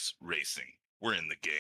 West Racing. We're in the game.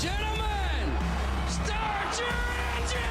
Gentlemen, start your engine!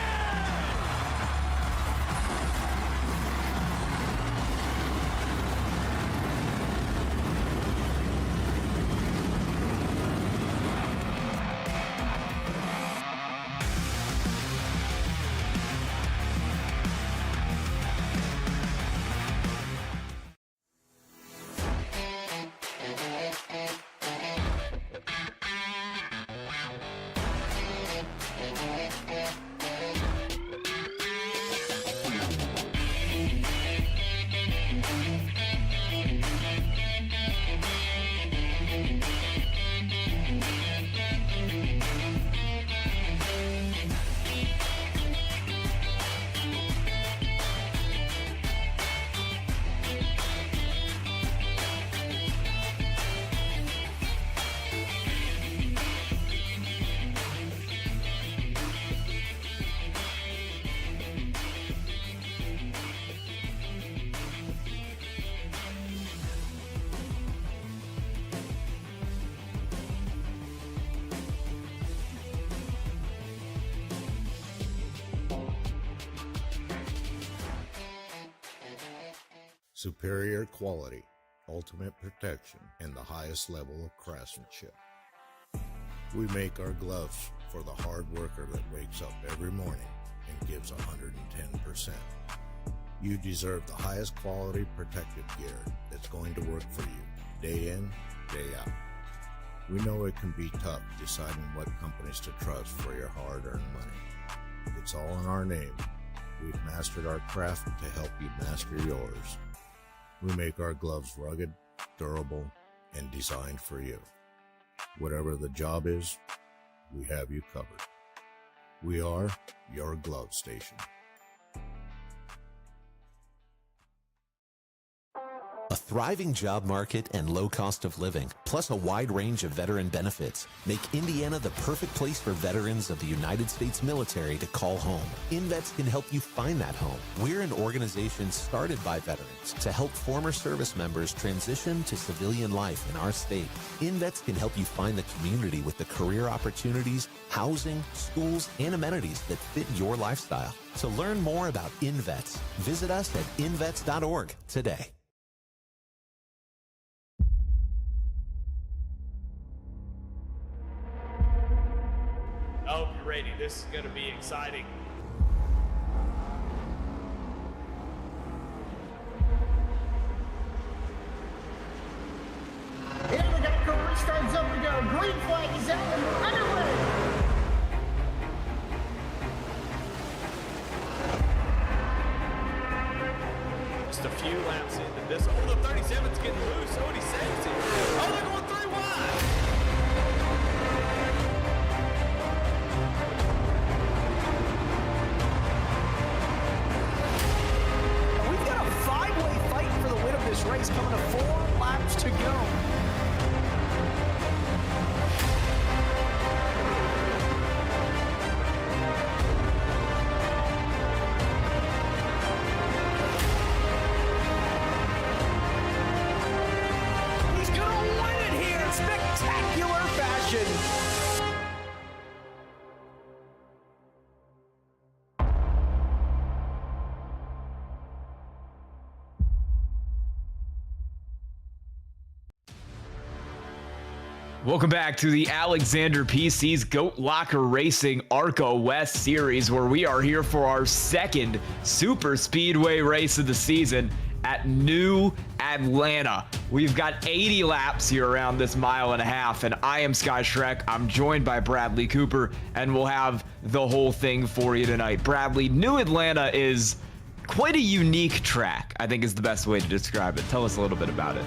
Superior quality, ultimate protection, and the highest level of craftsmanship. We make our gloves for the hard worker that wakes up every morning and gives 110%. You deserve the highest quality protective gear that's going to work for you, day in, day out. We know it can be tough deciding what companies to trust for your hard-earned money. It's all in our name. We've mastered our craft to help you master yours. We make our gloves rugged, durable, and designed for you. Whatever the job is, we have you covered. We are your glove station. A thriving job market and low cost of living, plus a wide range of veteran benefits, make Indiana the perfect place for veterans of the United States military to call home. InVets can help you find that home. We're an organization started by veterans to help former service members transition to civilian life in our state. InVets can help you find the community with the career opportunities, housing, schools, and amenities that fit your lifestyle. To learn more about InVets, visit us at invets.org today. I hope you're ready. This is going to be exciting. Here we go, Cooper starts up, we go. Green flag is out and we're underway. Just a few laps into this. Oh, the 37's getting loose. Oh, and he saves it. Oh, they're going 3 wide. We've got a 5-way fight for the win of this race coming to 4 laps to go. He's gonna win it here in spectacular fashion. Welcome back to the Alexander PC's Goat Locker Racing ARCA West Series, where we are here for our second super speedway race of the season. at New Atlanta. We've got 80 laps here around this mile and a half, and I am Sky Shrek. I'm joined by Bradley Cooper, and we'll have the whole thing for you tonight. Bradley, New Atlanta is quite a unique track, I think is the best way to describe it. Tell us a little bit about it.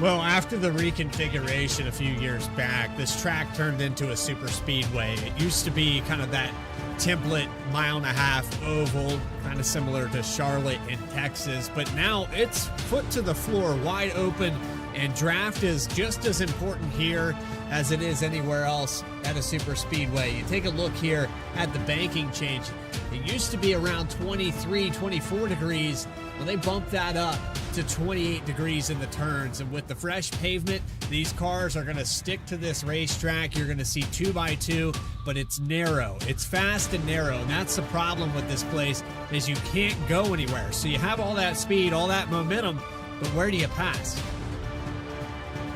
Well, after the reconfiguration a few years back, this track turned into a super speedway. It used to be kind of that template mile and a half oval, kind of similar to Charlotte in Texas, but now it's foot to the floor, wide open, and draft is just as important here as it is anywhere else at a super speedway. You take a look here at the banking change. It used to be around 23, 24 degrees. Well, they bumped that up to 28 degrees in the turns. And with the fresh pavement, these cars are going to stick to this racetrack. You're going to see 2x2, but it's narrow. It's fast and narrow. And that's the problem with this place is you can't go anywhere. So you have all that speed, all that momentum, but where do you pass?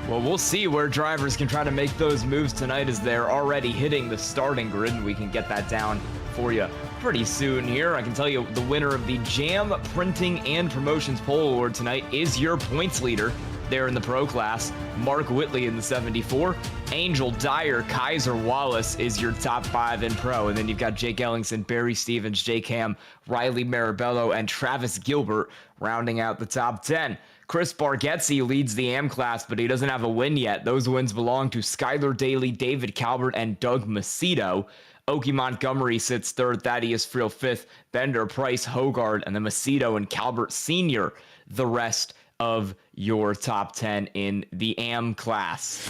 Well, we'll see where drivers can try to make those moves tonight as they're already hitting the starting grid, and we can get that down for you pretty soon here. I can tell you the winner of the Jam Printing and Promotions Pole Award tonight is your points leader there in the pro class, Mark Whitley in the 74. Angel Dyer, Kaiser Wallace is your top 5 in pro. And then you've got Jake Ellingson, Barry Stevens, Jake Ham, Riley Marabello, and Travis Gilbert rounding out the top 10. Chris Bargetzi leads the AM class, but he doesn't have a win yet. Those wins belong to Skylar Daly, David Calvert, and Doug Macedo. Okie Montgomery sits third, Thaddeus Friel fifth, Bender, Price, Hogard, and then Macedo and Calvert Sr. the rest of your top 10 in the AM class.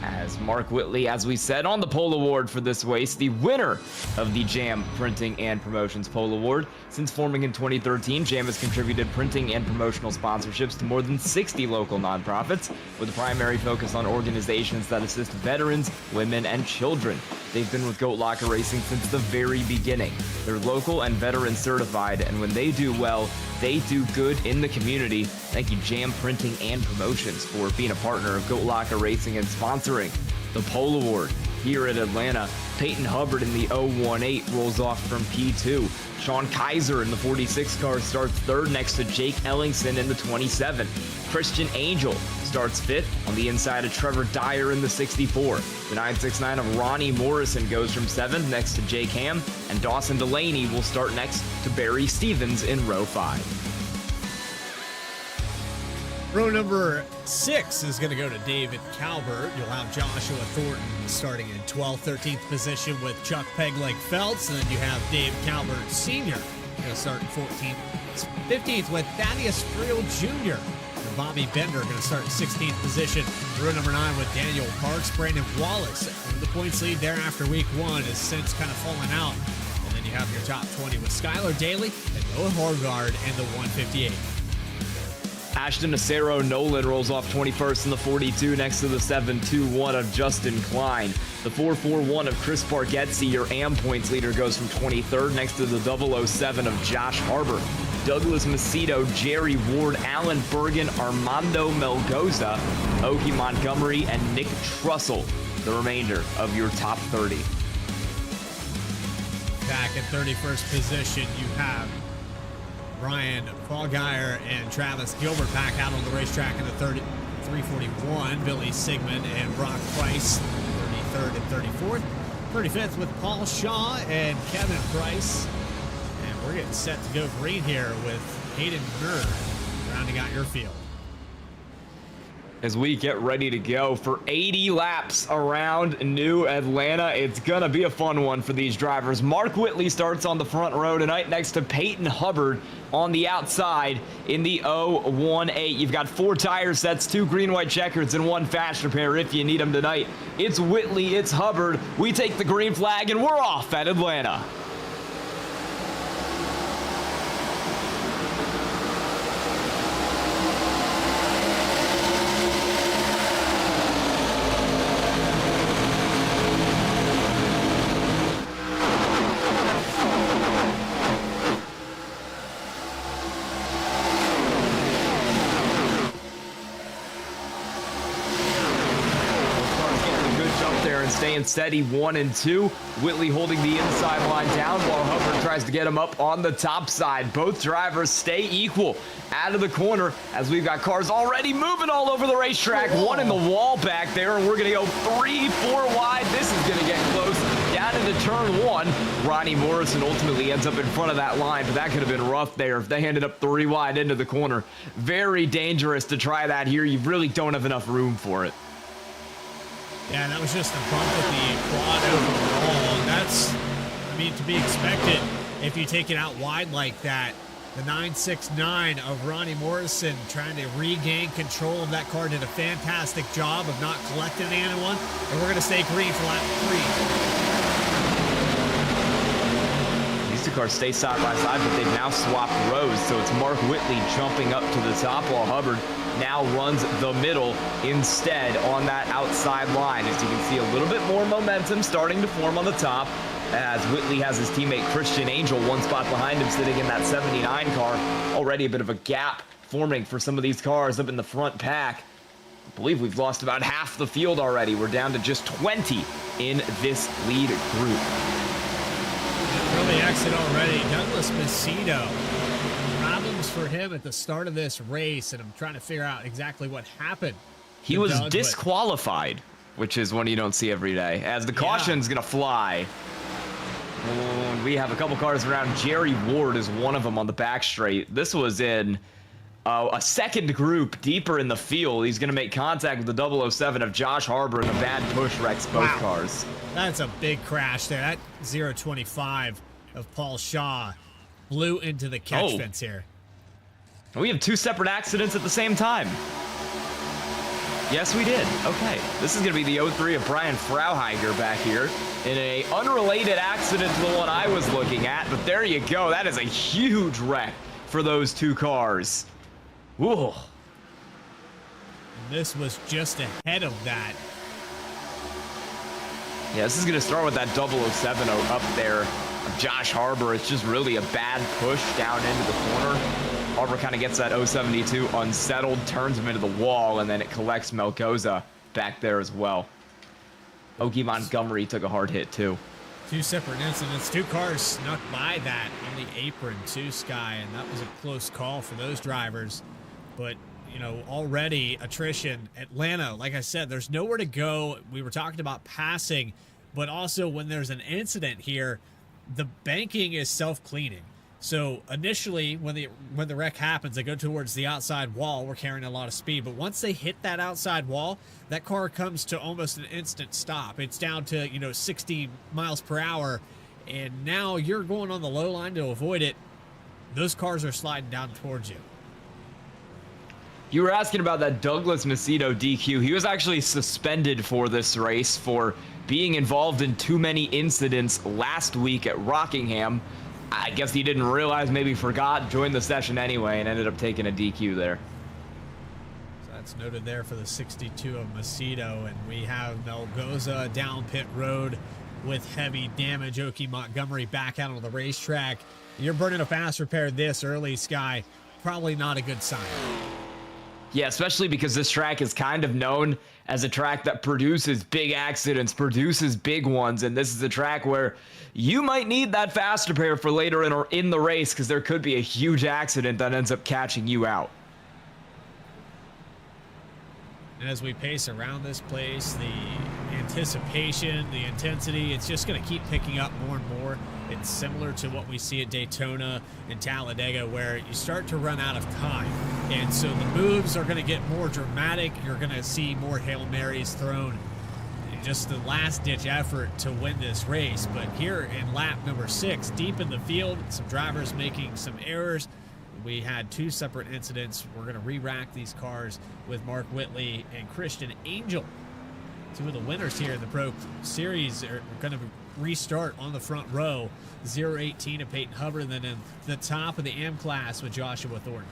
As Mark Whitley, as we said, on the pole award for this race, the winner of the Jam Printing and Promotions Pole Award. Since forming in 2013, Jam has contributed printing and promotional sponsorships to more than 60 local nonprofits, with a primary focus on organizations that assist veterans, women, and children. They've been with Goat Locker Racing since the very beginning. They're local and veteran certified, and when they do well, they do good in the community. Thank you, Jam Printing and Promotions, for being a partner of Goat Locker Racing and sponsoring the Pole Award here at Atlanta. Peyton Hubbard in the 018 rolls off from P2. Sean Kaiser in the 46 car starts third next to Jake Ellingson in the 27. Christian Angel starts fifth on the inside of Trevor Dyer in the 64. The 969 of Ronnie Morrison goes from seventh next to Jake Ham, and Dawson Delaney will start next to Barry Stevens in row 5. Row number 6 is going to go to David Calvert. You'll have Joshua Thornton starting in 12th, 13th position with Chuck Pegleg Phelps. And then you have Dave Calvert Sr. going to start in 14th, 15th with Thaddeus Friel Jr. And Bobby Bender going to start in 16th position. Row number 9 with Daniel Parks. Brandon Wallace in the points lead there after week 1 has since kind of fallen out. And then you have your top 20 with Skylar Daly and Noah Horgard in the 158. Ashton Acero Nolan rolls off 21st in the 42 next to the 721 of Justin Klein. The 441 of Chris Bargetzi, your AM points leader, goes from 23rd next to the 007 of Josh Harbor. Douglas Macedo, Jerry Ward, Alan Bergen, Armando Melgoza, Okie Montgomery, and Nick Trussell, the remainder of your top 30. Back in 31st position, you have Brian Faulgeyer and Travis Gilbert back out on the racetrack in the 341. Billy Sigmund and Brock Price, 33rd and 34th. 35th with Paul Shaw and Kevin Price. And we're getting set to go green here with Hayden Bird rounding out your field. As we get ready to go for 80 laps around New Atlanta. It's gonna be a fun one for these drivers. Mark Whitley starts on the front row tonight next to Peyton Hubbard on the outside in the 018. You've got 4 tire sets, 2 green-white checkers, and 1 fast repair if you need them tonight. It's Whitley, it's Hubbard. We take the green flag, and we're off at Atlanta. and staying steady 1 and 2. Whitley holding the inside line down while Hubbard tries to get him up on the top side. Both drivers stay equal out of the corner as we've got cars already moving all over the racetrack. One in the wall back there, and we're going to go 3-4 wide. This is going to get close. Down into turn 1. Ronnie Morrison ultimately ends up in front of that line, but that could have been rough there if they ended up 3 wide into the corner. Very dangerous to try that here. You really don't have enough room for it. Yeah, that was just a bump with the quad overall. And that's, I mean, to be expected if you take it out wide like that. The 969 of Ronnie Morrison trying to regain control of that car did a fantastic job of not collecting anyone. And we're going to stay green for lap 3. These two cars stay side by side, but they've now swapped rows. So it's Mark Whitley jumping up to the top while Hubbard now runs the middle instead on that outside line. As you can see, a little bit more momentum starting to form on the top, as Whitley has his teammate Christian Angel 1 spot behind him sitting in that 79 car. Already a bit of a gap forming for some of these cars up in the front pack. I believe we've lost about half the field already. We're down to just 20 in this lead group. Early exit already. Douglas Macedo. Problems for him at the start of this race, and I'm trying to figure out exactly what happened. He was disqualified, which is one you don't see every day, as the caution's going to fly. And we have a couple cars around. Jerry Ward is one of them on the back straight. This was in a second group deeper in the field. He's going to make contact with the 007 of Josh Harbor, and a bad push wrecks both cars. That's a big crash there. That 025 of Paul Shaw blew into the catch fence here. We have 2 separate accidents at the same time. Yes, we did. Okay. This is going to be the 03 of Brian Frauheiger back here in a unrelated accident to the one I was looking at. But there you go. That is a huge wreck for those 2 cars. Ooh. This was just ahead of that. Yeah, this is going to start with that 007 up there. Josh Harbor. It's just really a bad push down into the corner. Harbor kind of gets that 072 unsettled, turns him into the wall, and then it collects Melgoza back there as well. Ogie Montgomery took a hard hit too. 2 separate incidents. 2 cars snuck by that on the apron too, Sky, and that was a close call for those drivers. But, you know, already attrition. Atlanta, like I said, there's nowhere to go. We were talking about passing, but also when there's an incident here, the banking is self-cleaning. So initially, when the wreck happens, they go towards the outside wall. We're carrying a lot of speed, but once they hit that outside wall, that car comes to almost an instant stop. It's down to, you know, 60 miles per hour, and now you're going on the low line to avoid it. Those cars are sliding down towards you. You were asking about that Douglas Macedo DQ. He was actually suspended for this race for being involved in too many incidents last week at Rockingham. I guess he didn't realize, maybe forgot, joined the session anyway, and ended up taking a DQ there. So that's noted there for the 62 of Macedo, and we have Melgoza down pit road with heavy damage. Okie Montgomery back out on the racetrack. You're burning a fast repair this early, Sky. Probably not a good sign. Yeah, especially because this track is kind of known as a track that produces big accidents, produces big ones, and this is a track where you might need that fast repair for later in the race, because there could be a huge accident that ends up catching you out. And as we pace around this place, the anticipation, the intensity, it's just going to keep picking up more and more. It's similar to what we see at Daytona and Talladega, where you start to run out of time. And so the moves are going to get more dramatic. You're going to see more Hail Marys thrown. Just the last-ditch effort to win this race. But here in lap number 6, deep in the field, some drivers making some errors. We had 2 separate incidents. We're going to re-rack these cars with Mark Whitley and Christian Angel. 2 of the winners here in the Pro Series are going to restart on the front row. 018 of Peyton Hubbard, and then in the top of the M class with Joshua Thornton.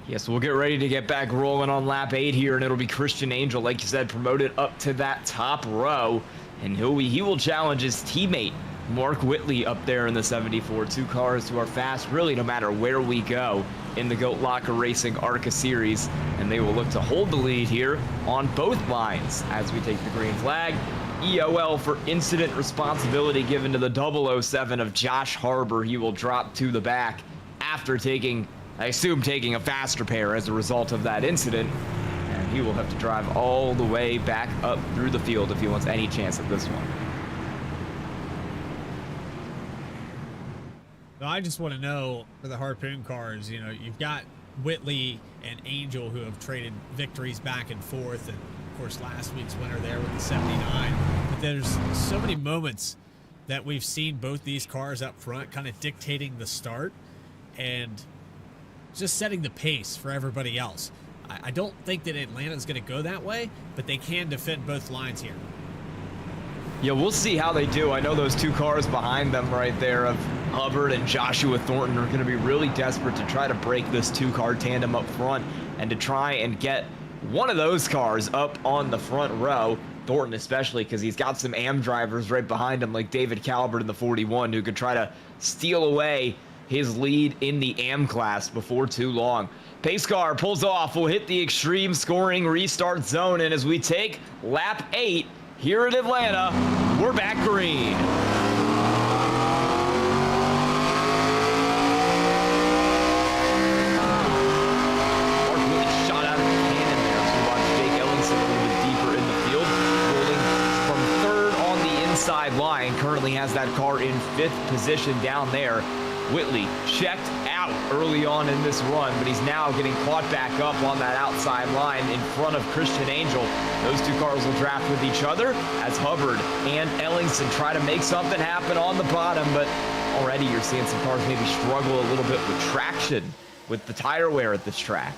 Yes, we'll get ready to get back rolling on lap 8 here, and it'll be Christian Angel, like you said, promoted up to that top row, and he will challenge his teammate Mark Whitley up there in the 74. 2 cars who are fast, really, no matter where we go. in the Goat Locker Racing ARCA series, and they will look to hold the lead here on both lines as we take the green flag. EOL for incident responsibility given to the 007 of Josh Harbor. He will drop to the back after taking, I assume, taking a fast repair as a result of that incident. And he will have to drive all the way back up through the field if he wants any chance at this one. I just want to know for the Harpoon cars, you know, you've got Whitley and Angel who have traded victories back and forth, and of course last week's winner there with the 79. But there's so many moments that we've seen both these cars up front kind of dictating the start and just setting the pace for everybody else. I don't think that Atlanta's going to go that way, but they can defend both lines here. Yeah, we'll see how they do. I know those two cars behind them right there of Hubbard and Joshua Thornton are going to be really desperate to try to break this two-car tandem up front and to try and get one of those cars up on the front row. Thornton especially, because he's got some AM drivers right behind him like David Calvert in the 41 who could try to steal away his lead in the AM class before too long. Pace car pulls off, will hit the extreme scoring restart zone, and as we take lap 8 here in Atlanta, we're back green. Mark really shot out of the cannon there as we watch Jake Ellingson a little bit deeper in the field, rolling from third on the inside line. Currently has that car in 5th position down there. Whitley checked out early on in this run, but he's now getting caught back up on that outside line in front of Christian Angel. Those two cars will draft with each other as Hubbard and Ellingson try to make something happen on the bottom, but already you're seeing some cars maybe struggle a little bit with traction with the tire wear at this track.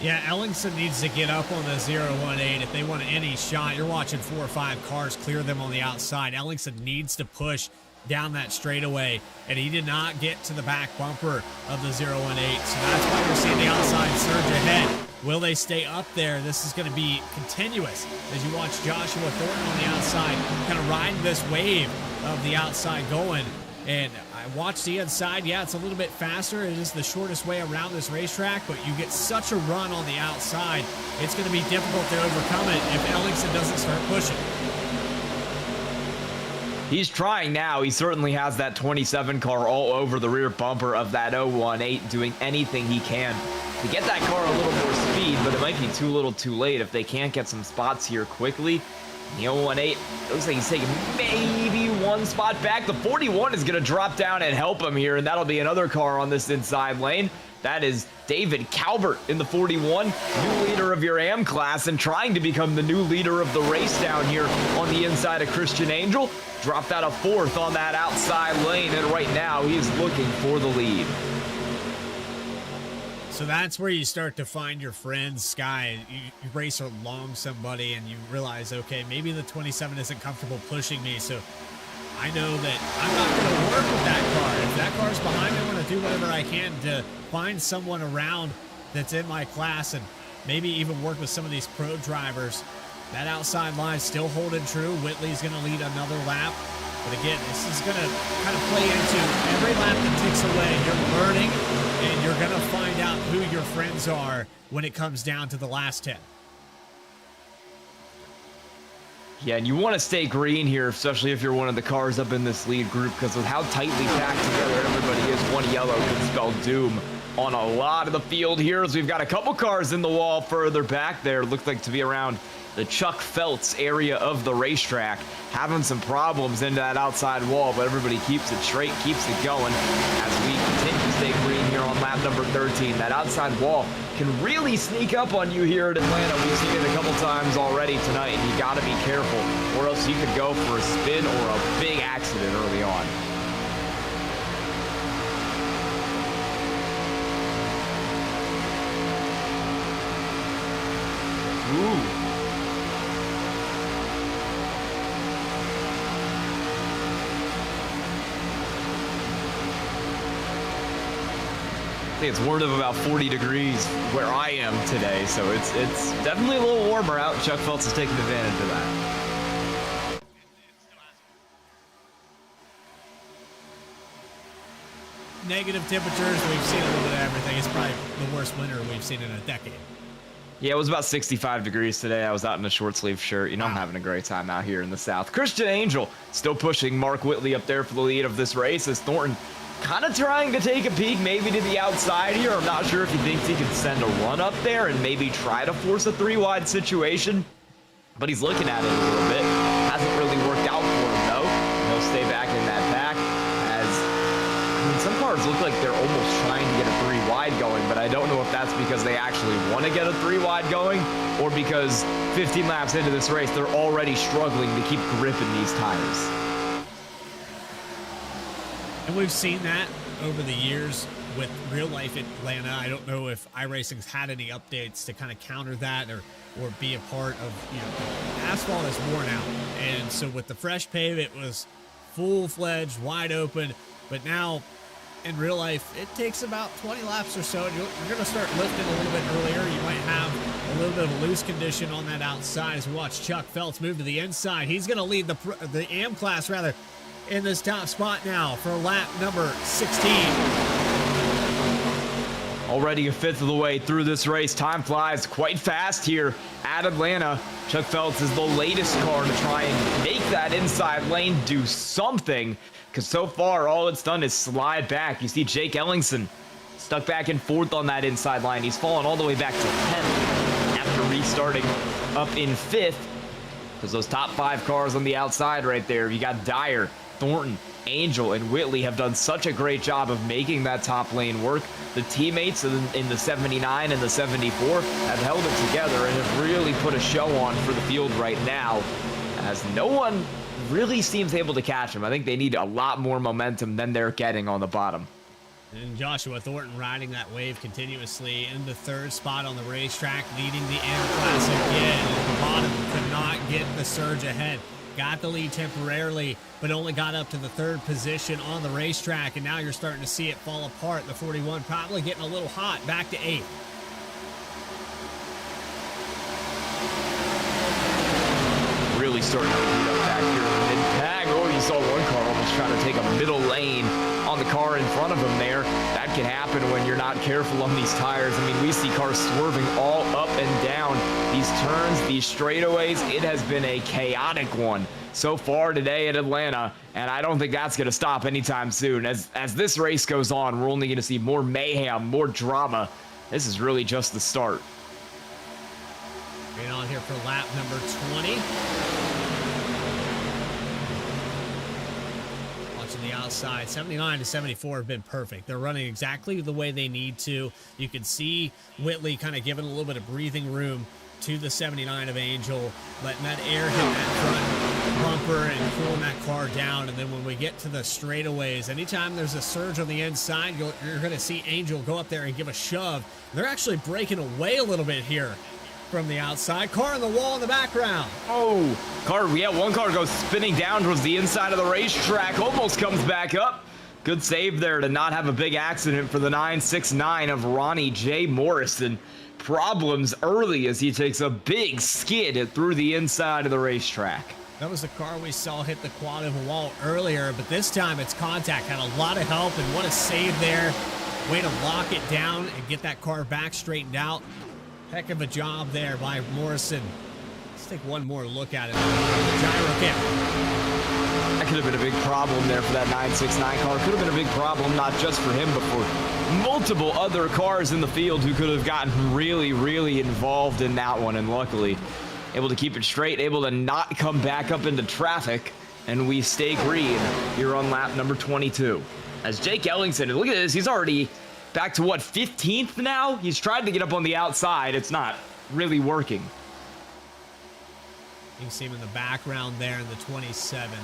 Yeah, Ellingson needs to get up on the 018 if they want any shot. You're watching 4 or 5 cars clear them on the outside. Ellingson needs to push down that straightaway, and he did not get to the back bumper of the 018. So that's why we're seeing the outside surge ahead. Will they stay up there? This is going to be continuous as you watch Joshua Thornton on the outside kind of riding this wave of the outside going. And I watched the inside. Yeah, it's a little bit faster. It is the shortest way around this racetrack, but you get such a run on the outside, it's going to be difficult to overcome it if Ellingson doesn't start pushing. He's trying now. He certainly has that 27 car all over the rear bumper of that 018, doing anything he can to get that car a little more speed, but it might be too little too late if they can't get some spots here quickly. The 018 looks like he's taking maybe 1 spot back. The 41 is going to drop down and help him here, and that'll be another car on this inside lane. That is David Calvert in the 41, new leader of your AM class and trying to become the new leader of the race down here on the inside of Christian Angel. Dropped out of 4th on that outside lane, and right now he is looking for the lead. So that's where you start to find your friends, Sky. You race along somebody and you realize, okay, maybe the 27 isn't comfortable pushing me, so I know that I'm not going to work with that car. If that car's behind me, I'm going to do whatever I can to find someone around that's in my class and maybe even work with some of these pro drivers. That outside line still holding true. Whitley's going to lead another lap. But again, this is going to kind of play into every lap that ticks away. You're learning, and you're going to find out who your friends are when it comes down to the last 10. Yeah, and you want to stay green here, especially if you're one of the cars up in this lead group, because with how tightly packed together everybody is, one yellow could spell doom on a lot of the field here, as we've got a couple cars in the wall further back there. Looks like to be around the Chuck Feltz area of the racetrack, having some problems into that outside wall, but everybody keeps it straight, keeps it going as we continue to stay green here on lap number 13. That outside wall can really sneak up on you here at Atlanta. We've seen it a couple times already tonight, and you got to be careful, or else you could go for a spin or a big accident early on. Ooh. I think it's warmed up about 40 degrees where I am today, so it's definitely a little warmer out. Chuck Feltz is taking advantage of that. negative temperatures. We've seen a little bit of everything. It's probably the worst winter we've seen in a decade. Yeah, it was about 65 degrees today. I was out in a short sleeve shirt. You know, I'm having a great time out here in the South. Christian Angel still pushing Mark Whitley up there for the lead of this race as Thornton kind of trying to take a peek maybe to the outside here. I'm not sure if he thinks he can send a run up there and maybe try to force a 3-wide situation, but he's looking at it a little bit. Hasn't really worked out for him, though. He'll stay back in that pack as, I mean, some cars look like they're almost trying to get a 3-wide going, but I don't know if that's because they actually want to get a 3-wide going or because 15 laps into this race, they're already struggling to keep gripping these tires. And we've seen that over the years with real life Atlanta. I don't know if iRacing's had any updates to kind of counter that or be a part of, you know, asphalt is worn out. And so with the fresh pave, it was full-fledged, wide open. But now in real life, it takes about 20 laps or so. And you're going to start lifting a little bit earlier. You might have a little bit of a loose condition on that outside as we watch Chuck Phelps move to the inside. He's going to lead the AM class rather in this top spot now for lap number 16. Already a fifth of the way through this race. Time flies quite fast here at Atlanta. Chuck Phelps is the latest car to try and make that inside lane do something, because so far all it's done is slide back. You see Jake Ellingson stuck back in fourth on that inside line. He's fallen all the way back to 10th after restarting up in fifth, because those top 5 cars on the outside right there, you got Dyer, Thornton, Angel, and Whitley have done such a great job of making that top lane work. The teammates in the 79 and the 74 have held it together and have really put a show on for the field right now, as no one really seems able to catch them. I think they need a lot more momentum than they're getting on the bottom. And Joshua Thornton riding that wave continuously in the 3rd spot on the racetrack, leading the M class again. At the bottom, could not get the surge ahead. Got the lead temporarily, but only got up to the 3rd position on the racetrack, and now you're starting to see it fall apart. The 41 probably getting a little hot, back to 8th. Really starting to heat up back here in the mid-pack. Oh, you saw one car almost trying to take a middle lane on the car in front of him there. That can happen when you're not careful on these tires. I mean, we see cars swerving all up and down these turns, these straightaways. It has been a chaotic one so far today at Atlanta, and I don't think that's going to stop anytime soon. As this race goes on, we're only going to see more mayhem, more drama. This is really just the start. Right on here for lap number 20. Watching the outside, 79 to 74 have been perfect. They're running exactly the way they need to. You can see Whitley kind of giving a little bit of breathing room to the 79 of Angel, letting that air hit that front bumper and cooling that car down. And then when we get to the straightaways, anytime there's a surge on the inside, you're going to see Angel go up there and give a shove. They're actually breaking away a little bit here from the outside. Car on the wall in the background. Oh, one car goes spinning down towards the inside of the racetrack, almost comes back up. Good save there to not have a big accident for the 969 of Ronnie J. Morrison. Problems early as he takes a big skid through the inside of the racetrack. That was the car we saw hit the quad of a wall earlier, but this time it's contact. Had a lot of help, and what a save there. Way to lock it down and get that car back straightened out. Heck of a job there by Morrison. Let's take one more look at it. Gyro kick. That could have been a big problem there for that 969 car. Could have been a big problem, not just for him, but for multiple other cars in the field who could have gotten really, really involved in that one. And luckily, able to keep it straight, able to not come back up into traffic. And we stay green here on lap number 22. As Jake Ellingson, look at this, he's already back to what, 15th now? He's tried to get up on the outside. It's not really working. You can see him in the background there in the 27.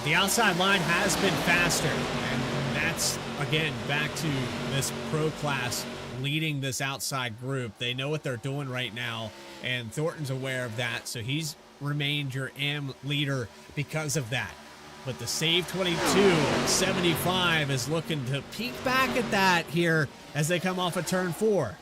The outside line has been faster, and that's, again, back to this pro class leading this outside group. They know what they're doing right now, and Thornton's aware of that, so he's remained your AM leader because of that. But the save 22.75 is looking to peek back at that here as they come off of turn 4.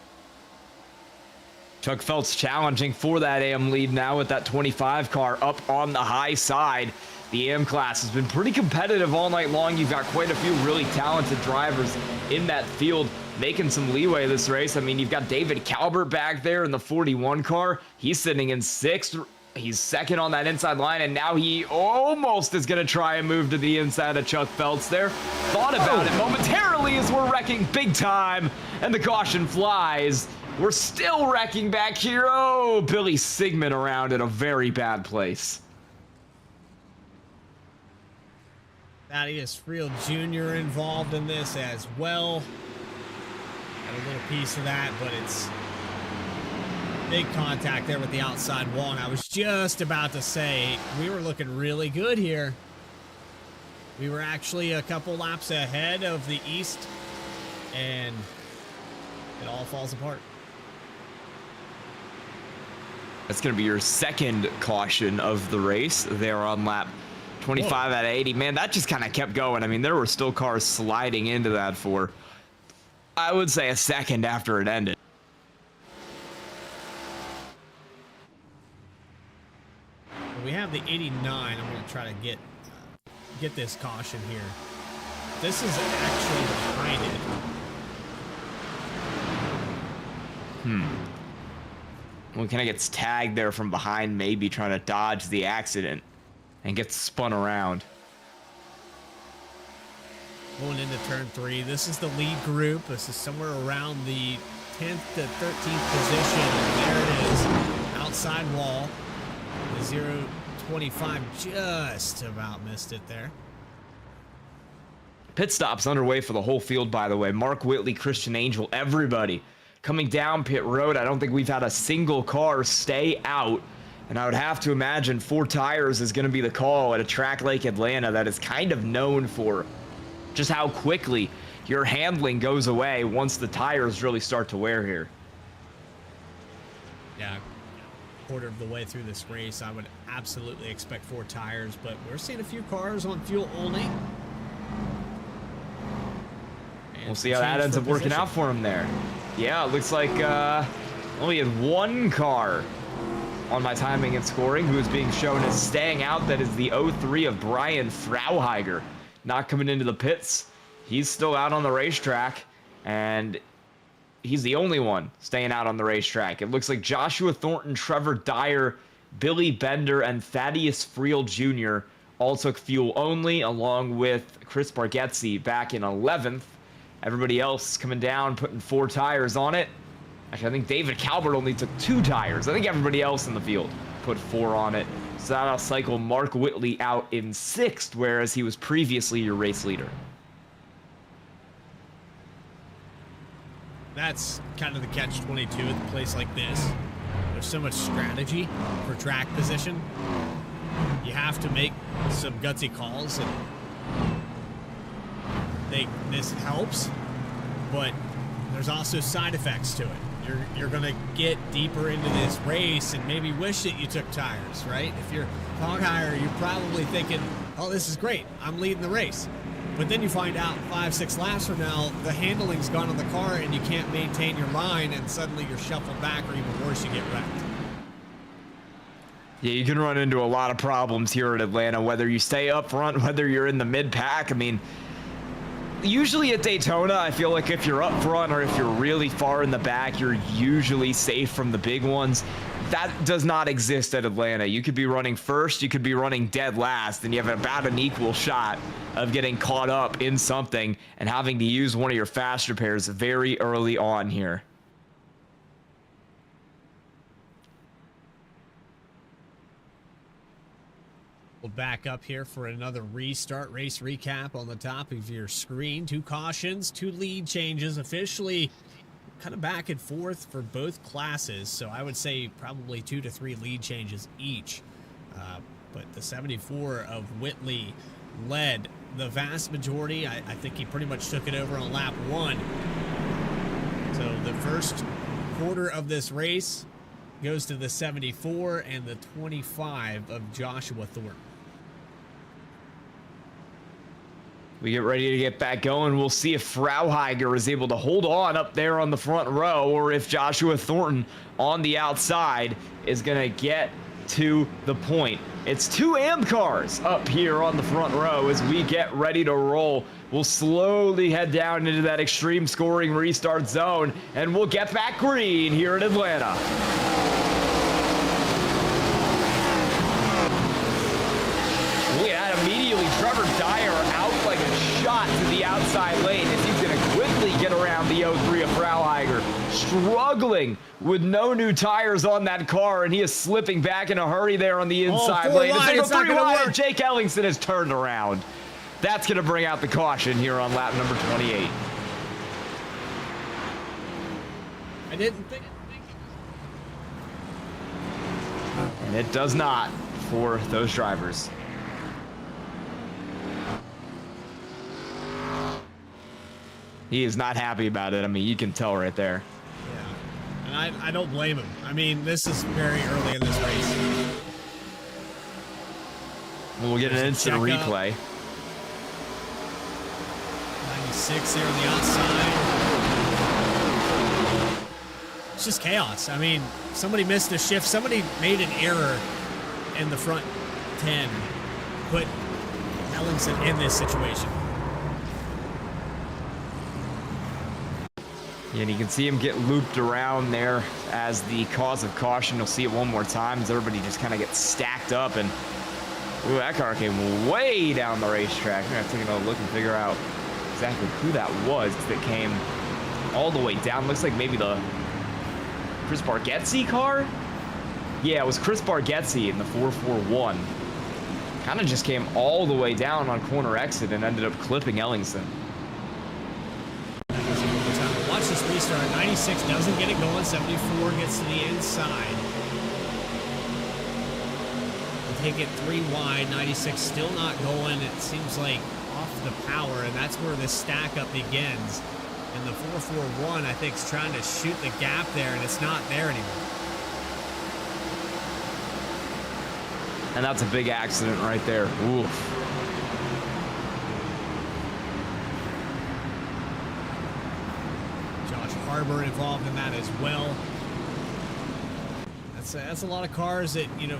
Chuck Phelps challenging for that AM lead now with that 25 car up on the high side. The AM class has been pretty competitive all night long. You've got quite a few really talented drivers in that field making some leeway this race. I mean, you've got David Calvert back there in the 41 car. He's sitting in 6th. He's 2nd on that inside line, and now he almost is going to try and move to the inside of Chuck Phelps there. Thought about it momentarily as we're wrecking big time, and the caution flies. We're still wrecking back here. Oh, Billy Sigmund around in a very bad place. Thaddeus Friel Jr. involved in this as well. Got a little piece of that, but it's big contact there with the outside wall. And I was just about to say, we were looking really good here. We were actually a couple laps ahead of the East, and it all falls apart. That's going to be your 2nd caution of the race there on lap 25 out of 80. Man, that just kind of kept going. I mean, there were still cars sliding into that for, I would say, a second after it ended. We have the 89. I'm going to try to get this caution here. This is actually behind it. Well, he kind of gets tagged there from behind, maybe trying to dodge the accident, and gets spun around. Going into turn 3. This is the lead group. This is somewhere around the 10th to 13th position. And there it is. Outside wall. The 0.25 just about missed it there. Pit stops underway for the whole field, by the way. Mark Whitley, Christian Angel, everybody coming down pit road. I don't think we've had a single car stay out. And I would have to imagine 4 tires is going to be the call at a track like Atlanta that is kind of known for just how quickly your handling goes away once the tires really start to wear here. Yeah, quarter of the way through this race, I would absolutely expect 4 tires, but we're seeing a few cars on fuel only. And we'll see how that ends up working out for him there. Yeah, it looks like only had 1 car on my timing and scoring who is being shown as staying out. That is the 03 of Brian Frauheiger, not coming into the pits. He's still out on the racetrack, and he's the only one staying out on the racetrack. It looks like Joshua Thornton, Trevor Dyer, Billy Bender, and Thaddeus Friel Jr. all took fuel only, along with Chris Bargetzi back in 11th. Everybody else coming down, putting 4 tires on it. Actually, I think David Calvert only took 2 tires. I think everybody else in the field put 4 on it. So that'll cycle Mark Whitley out in 6th, whereas he was previously your race leader. That's kind of the catch-22 at a place like this. There's so much strategy for track position. You have to make some gutsy calls, and this helps, but there's also side effects to it. You're going to get deeper into this race and maybe wish that you took tires, right? If you're hog hire, you're probably thinking, oh, this is great, I'm leading the race. But then you find out 5-6 laps from now, the handling's gone on the car and you can't maintain your line, and suddenly you're shuffled back, or even worse, you get wrecked. Yeah, you can run into a lot of problems here at Atlanta, whether you stay up front, whether you're in the mid-pack. I mean, usually at Daytona, I feel like if you're up front or if you're really far in the back, you're usually safe from the big ones. That does not exist at Atlanta. You could be running first, you could be running dead last, and you have about an equal shot of getting caught up in something and having to use one of your fast repairs very early on here. We'll back up here for another restart race recap on the top of your screen. 2 cautions, 2 lead changes, officially kind of back and forth for both classes. So I would say probably 2 to 3 lead changes each. But the 74 of Whitley led the vast majority. I think he pretty much took it over on lap 1. So the first quarter of this race goes to the 74 and the 25 of Joshua Thornton. We get ready to get back going. We'll see if Frauheiger is able to hold on up there on the front row, or if Joshua Thornton on the outside is going to get to the point. It's 2 AMP cars up here on the front row as we get ready to roll. We'll slowly head down into that extreme scoring restart zone, and we'll get back green here in Atlanta. Look at that, immediately Trevor Dyer out like a shot to the outside lane as he's going to quickly get around the 03 of Frauheiger, struggling with no new tires on that car, and he is slipping back in a hurry there on the inside lane. It's not gonna work. Jake Ellingson has turned around. That's going to bring out the caution here on lap number 28. I didn't think. And it does not for those drivers. He is not happy about it. I mean, you can tell right there. Yeah, and I don't blame him. I mean, this is very early in this race. We'll get an instant replay. 96 there on the outside. It's just chaos. I mean, somebody missed a shift. Somebody made an error in the front 10. Put Ellingson in this situation. And you can see him get looped around there as the cause of caution. You'll see it one more time as everybody just kind of gets stacked up. And ooh, that car came way down the racetrack. I'm going to take another look and figure out exactly who that was that came all the way down. Looks like maybe the Chris Bargetzi car? Yeah, it was Chris Bargetzi in the 441. Kind of just came all the way down on corner exit and ended up clipping Ellingson. Watch this restart. 96 doesn't get it going. 74 gets to the inside. Take it 3 wide. 96 still not going. It seems like off the power, and that's where this stack up begins. And the 441, I think, is trying to shoot the gap there, and it's not there anymore. And that's a big accident right there. Oof. Harbor involved in that as well. That's a lot of cars that, you know,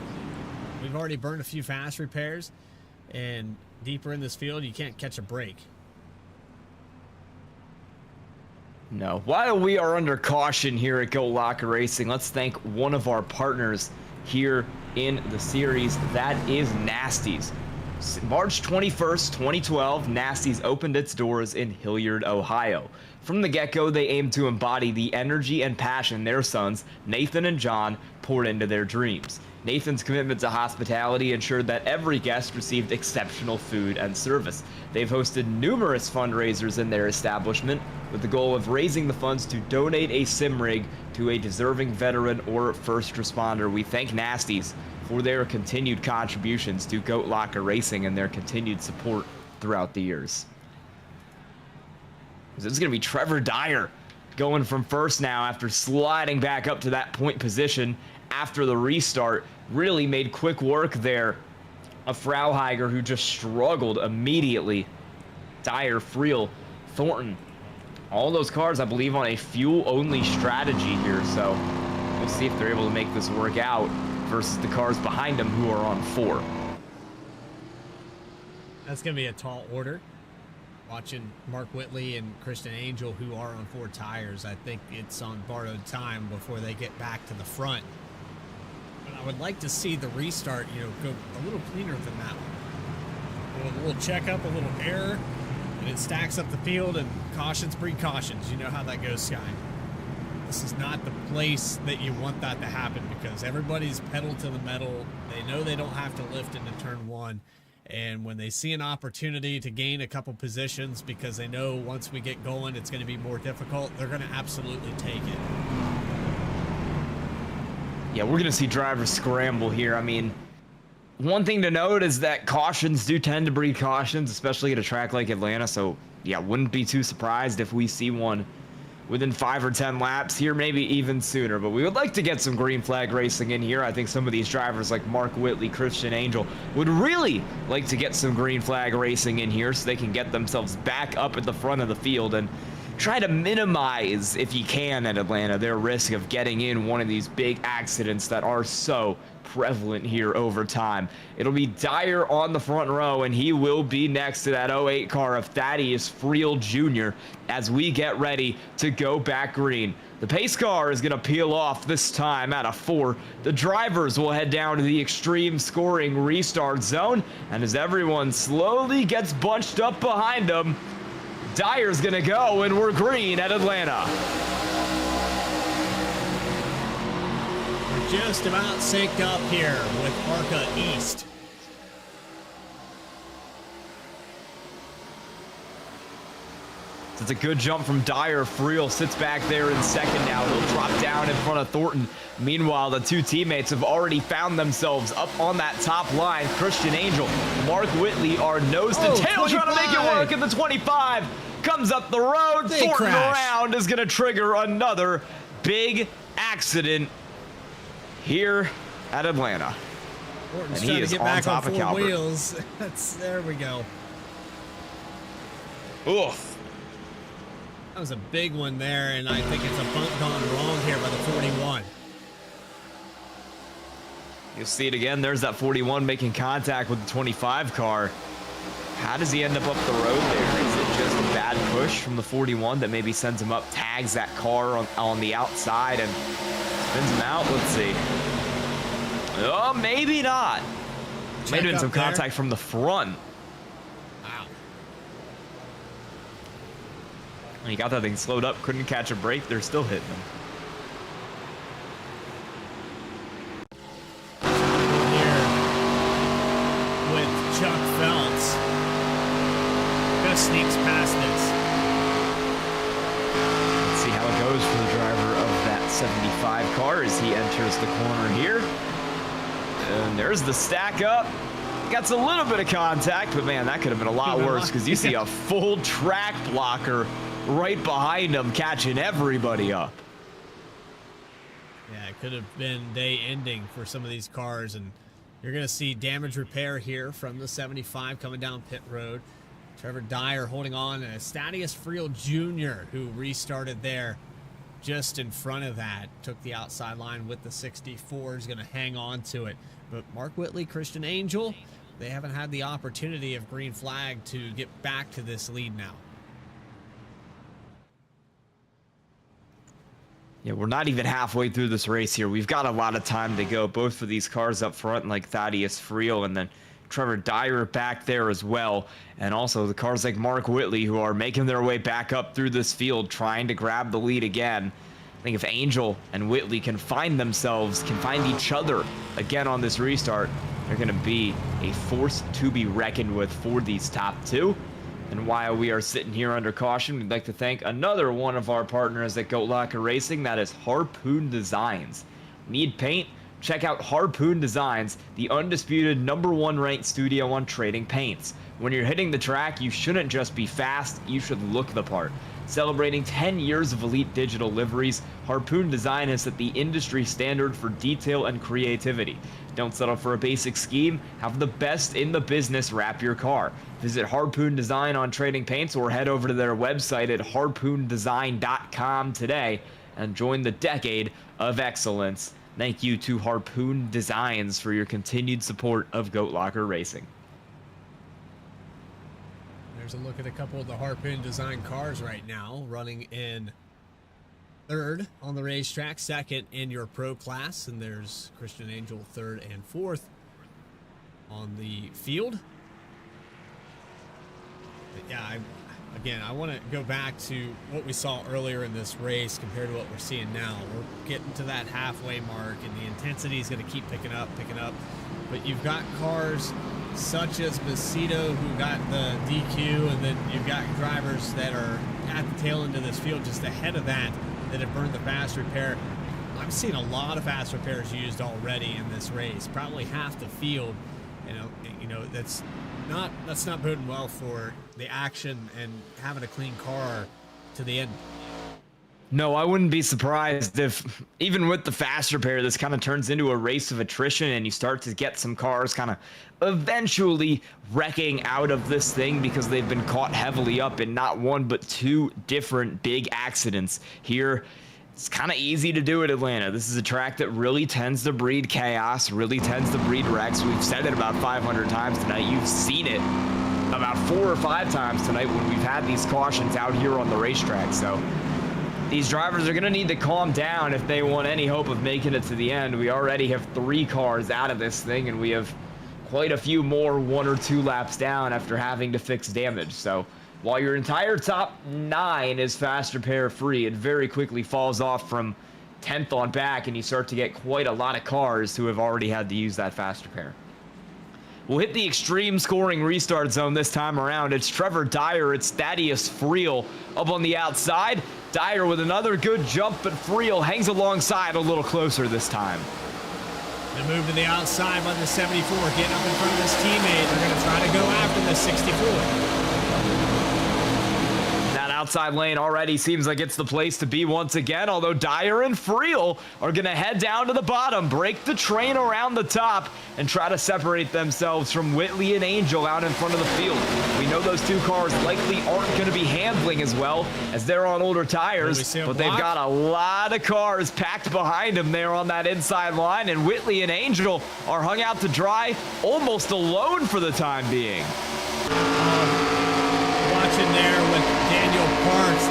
we've already burned a few fast repairs, and deeper in this field you can't catch a break. No. While we are under caution here at Go Locker Racing, let's thank one of our partners here in the series. That is Nasty's. March 21st, 2012, Nasty's opened its doors in Hilliard, Ohio. From the get-go, they aimed to embody the energy and passion their sons, Nathan and John, poured into their dreams. Nathan's commitment to hospitality ensured that every guest received exceptional food and service. They've hosted numerous fundraisers in their establishment with the goal of raising the funds to donate a sim rig to a deserving veteran or first responder. We thank Nasty's for their continued contributions to Goat Locker Racing and their continued support throughout the years. This is going to be Trevor Dyer going from first now after sliding back up to that point position after the restart. Really made quick work there of Frauheiger, who just struggled immediately. Dyer, Friel, Thornton, all those cars, I believe, on a fuel-only strategy here. So we'll see if they're able to make this work out versus the cars behind them who are on 4. That's going to be a tall order. Watching Mark Whitley and Christian Angel, who are on 4 tires, I think it's on borrowed time before they get back to the front. But I would like to see the restart, you know, go a little cleaner than that one. A little checkup, a little error, and it stacks up the field, and cautions breed cautions. You know how that goes, Sky. This is not the place that you want that to happen because everybody's pedal to the metal. They know they don't have to lift into turn 1. And when they see an opportunity to gain a couple positions because they know once we get going it's going to be more difficult, they're going to absolutely take it. Yeah, we're going to see drivers scramble here. I mean, one thing to note is that cautions do tend to breed cautions, especially at a track like Atlanta. So, yeah, wouldn't be too surprised if we see one within 5 or 10 laps here, maybe even sooner. But we would like to get some green flag racing in here. I think some of these drivers like Mark Whitley, Christian Angel would really like to get some green flag racing in here so they can get themselves back up at the front of the field and try to minimize, if you can, at Atlanta, their risk of getting in one of these big accidents that are so prevalent here over time. It'll be Dyer on the front row, and he will be next to that 08 car of Thaddeus Friel Jr. as we get ready to go back green. The pace car is going to peel off this time at a 4. The drivers will head down to the extreme scoring restart zone, and as everyone slowly gets bunched up behind them, Dyer's going to go, and we're green at Atlanta. We're just about synced up here with ARCA East. It's a good jump from Dyer. Friel sits back there in second now. He'll drop down in front of Thornton. Meanwhile, the two teammates have already found themselves up on that top line. Christian Angel, Mark Whitley are nose to tail trying to make it work at the 25. Comes up the road. Big Thornton crash. around is going to trigger another big accident here at Atlanta. Thornton's And he trying is to get on back top on of 4 Calvert. wheels. There we go. Oof. That was a big one there, and I think it's a bump gone wrong here by the 41. You'll see it again. There's that 41 making contact with the 25 car. How does he end up the road there? Is it just a bad push from the 41 that maybe sends him up, tags that car on the outside, and spins him out? Let's see. Oh, maybe not. Might have been some contact from the front. Wow. He got that thing slowed up, couldn't catch a break. They're still hitting him. Here with Chuck Phelps. Just sneaks past this. Let's see how it goes for the driver of that 75 car as he enters the corner here. And there's the stack up. Gets a little bit of contact, but man, that could have been a lot worse because you see a full track blocker right behind him catching everybody up. Yeah, it could have been day ending for some of these cars, and you're going to see damage repair here from the 75 coming down pit road. Trevor Dyer holding on, and Thaddeus Friel Jr., who restarted there just in front of that, took the outside line with the 64, is going to hang on to it. But Mark Whitley, Christian Angel, they haven't had the opportunity of green flag to get back to this lead now. Yeah, we're not even halfway through this race here. We've got a lot of time to go, both for these cars up front, like Thaddeus Friel, and then Trevor Dyer back there as well. And also the cars like Mark Whitley, who are making their way back up through this field, trying to grab the lead again. I think if Angel and Whitley can find each other again on this restart, they're going to be a force to be reckoned with for these top two. And while we are sitting here under caution, we'd like to thank another one of our partners at Goat Locker Racing, that is Harpoon Designs. Need paint? Check out Harpoon Designs, the undisputed #1 ranked studio on trading paints. When you're hitting the track, you shouldn't just be fast, you should look the part. Celebrating 10 years of elite digital liveries, Harpoon Design has set the industry standard for detail and creativity. Don't settle for a basic scheme, have the best in the business wrap your car. Visit Harpoon Design on Trading Paints or head over to their website at harpoondesign.com today and join the decade of excellence. Thank you to Harpoon Designs for your continued support of Goat Locker Racing. There's a look at a couple of the Harpoon Design cars right now, running in third on the racetrack, second in your pro class, and there's Christian Angel third and fourth on the field. But yeah, I want to go back to what we saw earlier in this race compared to what we're seeing now. We're getting to that halfway mark, and the intensity is going to keep picking up. But you've got cars such as Macedo, who got the DQ, and then you've got drivers that are at the tail end of this field just ahead of that have burned the fast repair. I'm seeing a lot of fast repairs used already in this race, probably half the field. You know that's not boding well for the action and having a clean car to the end. No, I wouldn't be surprised if, even with the fast repair, this kind of turns into a race of attrition and you start to get some cars kind of eventually wrecking out of this thing because they've been caught heavily up in not one but two different big accidents here It's kind of easy to do at Atlanta. This is a track that really tends to breed chaos, really tends to breed wrecks. We've said it about 500 times tonight. You've seen it about 4 or 5 times tonight when we've had these cautions out here on the racetrack. So these drivers are going to need to calm down if they want any hope of making it to the end. We already have 3 cars out of this thing, and we have quite a few more 1 or 2 laps down after having to fix damage. So while your entire top 9 is fast repair free, it very quickly falls off from 10th on back, and you start to get quite a lot of cars who have already had to use that fast repair. We'll hit the extreme scoring restart zone this time around. It's Trevor Dyer, it's Thaddeus Friel up on the outside. Dyer with another good jump, but Friel hangs alongside a little closer this time. The move to the outside by the 74, getting up in front of his teammate. They're going to try to go after the 64. That outside lane already seems like it's the place to be once again, although Dyer and Friel are going to head down to the bottom, break the train around the top, and try to separate themselves from Whitley and Angel out in front of the field. We know those 2 cars likely aren't going to be handling as well as they're on older tires, but they've got a lot of cars packed behind them there on that inside line, and Whitley and Angel are hung out to dry almost alone for the time being. Watching there with Daniel Parks.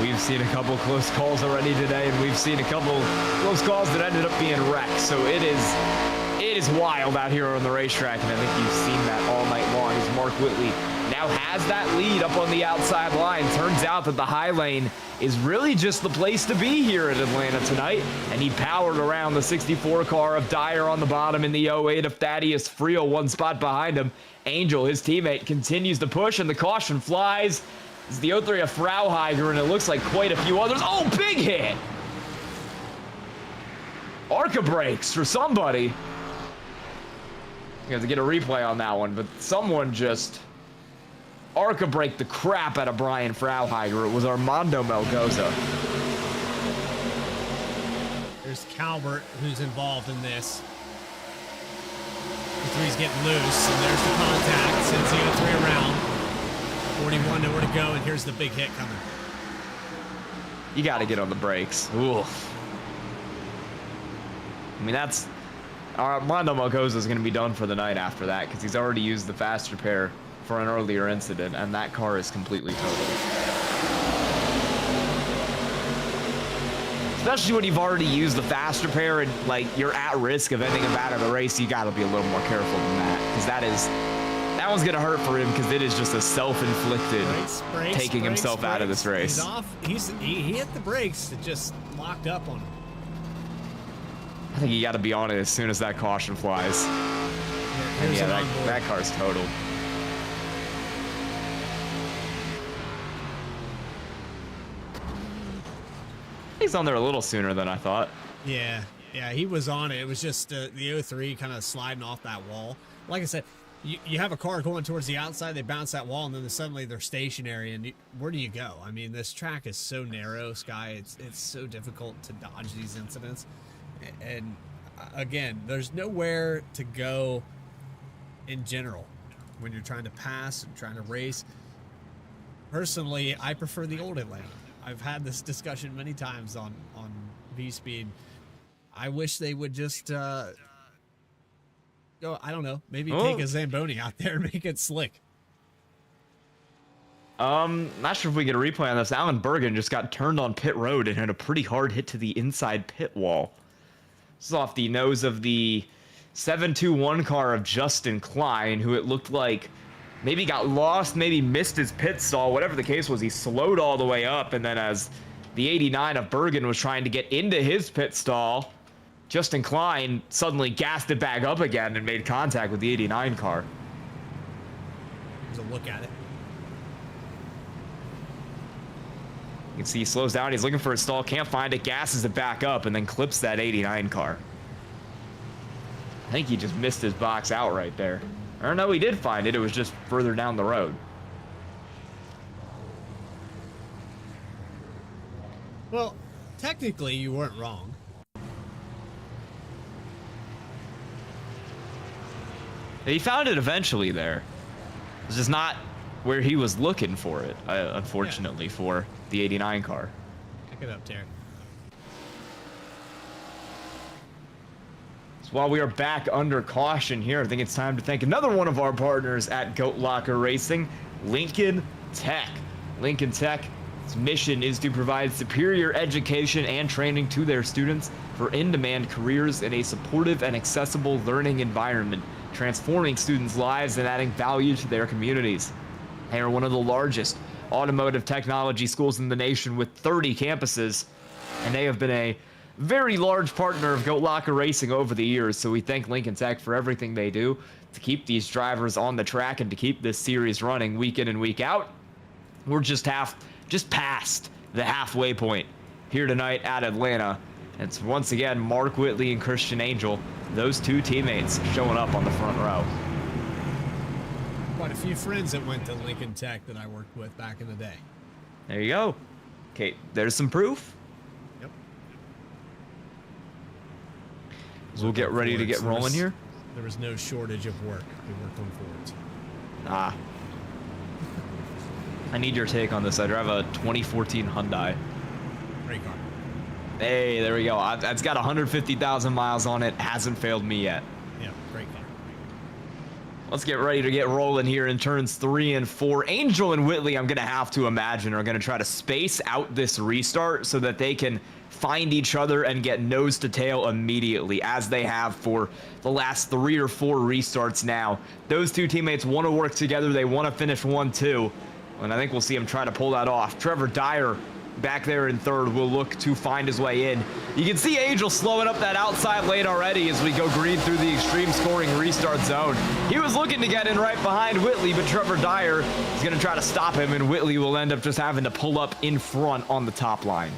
We've seen a couple close calls already today, and we've seen a couple close calls that ended up being wrecks. So it is wild out here on the racetrack, and I think you've seen that all night long as Mark Whitley now has that lead up on the outside line. Turns out that the high lane is really just the place to be here at Atlanta tonight, and he powered around the 64 car of Dyer on the bottom in the 08 of Thaddeus Friel, 1 spot behind him. Angel, his teammate, continues to push, and the caution flies. It's the 03 of Frauheiger, and it looks like quite a few others. Oh, big hit! ARCA brakes for somebody. You have to get a replay on that one, but someone just ARCA braked the crap out of Brian Frauheiger. It was Armando Melgoza. There's Calvert, who's involved in this. The 3's getting loose, and there's the contact. Sends the 03 around. 41, nowhere to go, and here's the big hit coming. You got to get on the brakes. Ooh. I mean, that's... Armando Melgoza is going to be done for the night after that, because he's already used the fast repair for an earlier incident, and that car is completely totaled. Especially when you've already used the fast repair and, like, you're at risk of ending up out of the race, you got to be a little more careful than that, because that one's going to hurt for him, because it is just a self-inflicted taking himself out of this race. He's off. He hit the brakes. It just locked up on him. I think you got to be on it as soon as that caution flies. Yeah, that car's totaled. He's on there a little sooner than I thought. Yeah, he was on it. It was just the 03 kind of sliding off that wall. Like I said, you have a car going towards the outside, they bounce that wall, and then suddenly they're stationary, and where do you go? I mean, this track is so narrow, Sky. It's so difficult to dodge these incidents. And again, there's nowhere to go in general when you're trying to pass and trying to race. Personally, I prefer the old Atlanta. I've had this discussion many times on V-Speed. I wish they would just go, I don't know, maybe take a Zamboni out there and make it slick. Not sure if we get a replay on this. Alan Bergen just got turned on pit road and had a pretty hard hit to the inside pit wall. This is off the nose of the 721 car of Justin Klein, who it looked like maybe got lost, maybe missed his pit stall. Whatever the case was, he slowed all the way up, and then as the 89 of Bergen was trying to get into his pit stall, Justin Klein suddenly gassed it back up again and made contact with the 89 car. Here's a look at it. You can see he slows down. He's looking for a stall, can't find it, gasses it back up, and then clips that 89 car. I think he just missed his box out right there. Or no, he did find it. It was just further down the road. Well, technically, you weren't wrong. He found it eventually there. It's just not where he was looking for it, unfortunately, for the 89 car. Pick it up, Terry. So while we are back under caution here, I think it's time to thank another one of our partners at Goat Locker Racing, Lincoln Tech. Lincoln Tech's mission is to provide superior education and training to their students for in-demand careers in a supportive and accessible learning environment, transforming students' lives and adding value to their communities. They are one of the largest automotive technology schools in the nation with 30 campuses, and they have been a very large partner of Goat Locker Racing over the years, so we thank Lincoln Tech for everything they do to keep these drivers on the track and to keep this series running week in and week out. We're just past the halfway point here tonight at Atlanta. It's once again Mark Whitley and Christian Angel, those two teammates showing up on the front row. Quite a few friends that went to Lincoln Tech that I worked with back in the day. There you go. Okay, there's some proof. Yep. So we'll get ready to get rolling here. There was no shortage of work. We worked on Fords. Ah. I need your take on this. I drive a 2014 Hyundai. Great car. Hey, there we go. That's got 150,000 miles on it. Hasn't failed me yet. Yeah, great car. Let's get ready to get rolling here in turns 3 and 4. Angel and Whitley, I'm going to have to imagine, are going to try to space out this restart so that they can find each other and get nose to tail immediately, as they have for the last 3 or 4 restarts now. Those two teammates want to work together. They want to finish 1-2, and I think we'll see them try to pull that off. Trevor Dyer back there in third will look to find his way in. You can see Angel slowing up that outside lane already as we go green through the extreme scoring restart zone. He was looking to get in right behind Whitley, but Trevor Dyer is going to try to stop him, and Whitley will end up just having to pull up in front on the top line.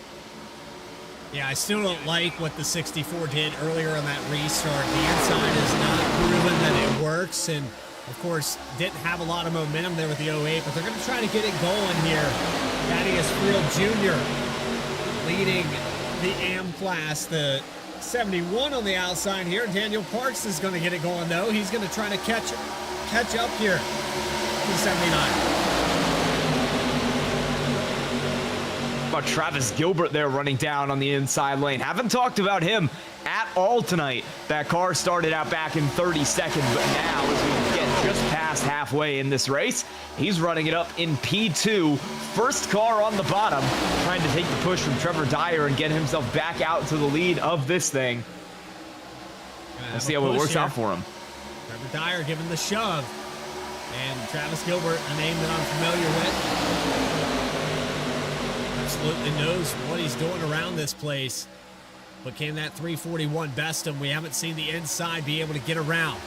Yeah, I still don't like what the 64 did earlier on that restart. The inside has not proven that it works, and of course, didn't have a lot of momentum there with the 08, but they're going to try to get it going here. Thaddeus Friel Jr. leading the AM class, the 71 on the outside here. Daniel Parks is going to get it going, though. He's going to try to catch up here to the 79. About Travis Gilbert there running down on the inside lane. Haven't talked about him at all tonight. That car started out back in 32nd, but now as we get just past halfway in this race, he's running it up in P2. First car on the bottom, trying to take the push from Trevor Dyer and get himself back out to the lead of this thing. We'll see how it works out for him. Trevor Dyer giving the shove. And Travis Gilbert, a name that I'm familiar with. Absolutely knows what he's doing around this place. But can that 341 best him? We haven't seen the inside be able to get around.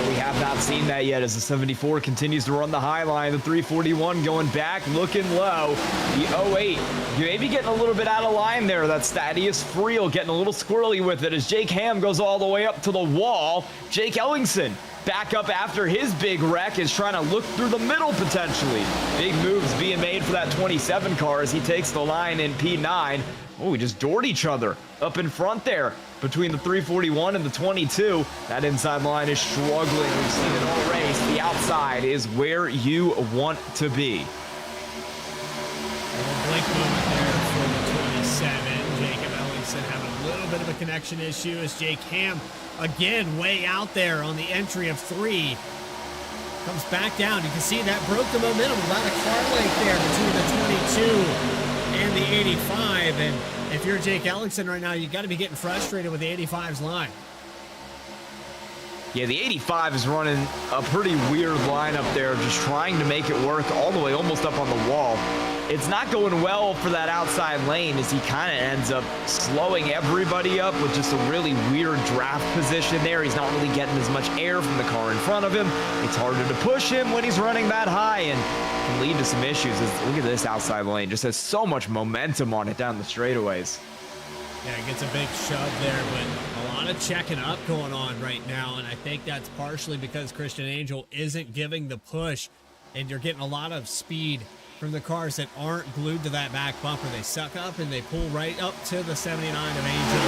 We have not seen that yet as the 74 continues to run the high line. The 341 going back, looking low. The 08 maybe getting a little bit out of line there. That's Thaddeus Friel getting a little squirrely with it as Jake Ham goes all the way up to the wall. Jake Ellingson back up after his big wreck is trying to look through the middle potentially. Big moves being made for that 27 car as he takes the line in P9. Oh, we just doored each other up in front there between the 341 and the 22. That inside line is struggling. We've seen it all race. The outside is where you want to be. A little blink moment there for the 27. Jacob Ellingson having a little bit of a connection issue as Jake Ham, again, way out there on the entry of 3. Comes back down. You can see that broke the momentum. About a car length there between the 22 and the 85. And if you're Jake Ellingson right now, you got to be getting frustrated with the 85's line. Yeah, the 85 is running a pretty weird line up there, just trying to make it work all the way almost up on the wall. It's not going well for that outside lane as he kind of ends up slowing everybody up with just a really weird draft position there. He's not really getting as much air from the car in front of him. It's harder to push him when he's running that high and can lead to some issues. Look at this outside lane. Just has so much momentum on it down the straightaways. Yeah, it gets a big shove there, but a lot of checking up going on right now, and I think that's partially because Christian Angel isn't giving the push, and you're getting a lot of speed from the cars that aren't glued to that back bumper. They suck up and they pull right up to the 79 of Angel,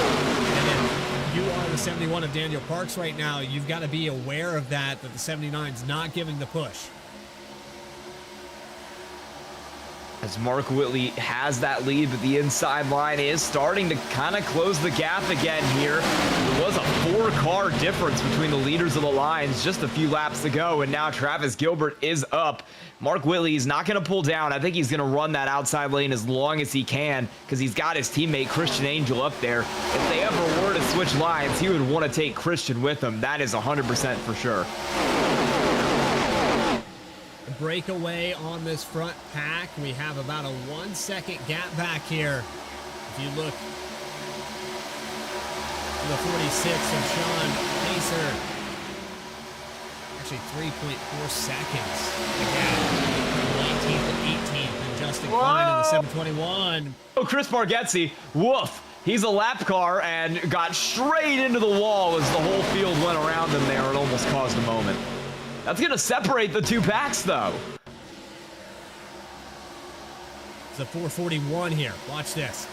and then you are the 71 of Daniel Parks right now, you've got to be aware of that the 79's not giving the push. As Mark Whitley has that lead, but the inside line is starting to kind of close the gap again here. There was a 4-car difference between the leaders of the lines just a few laps to go, and now Travis Gilbert is up. Mark Whitley is not going to pull down. I think he's going to run that outside lane as long as he can because he's got his teammate Christian Angel up there. If they ever were to switch lines, he would want to take Christian with him. That is 100% for sure. Breakaway on this front pack. We have about a 1-second gap back here. If you look to the 46 of Sean Pacer, actually 3.4 seconds. Again, 18th and 18th, and Justin Klein in the 721. Oh, Chris Bargetzi, woof. He's a lap car and got straight into the wall as the whole field went around him there and almost caused a moment. That's going to separate the two packs, though. It's a 441 here. Watch this.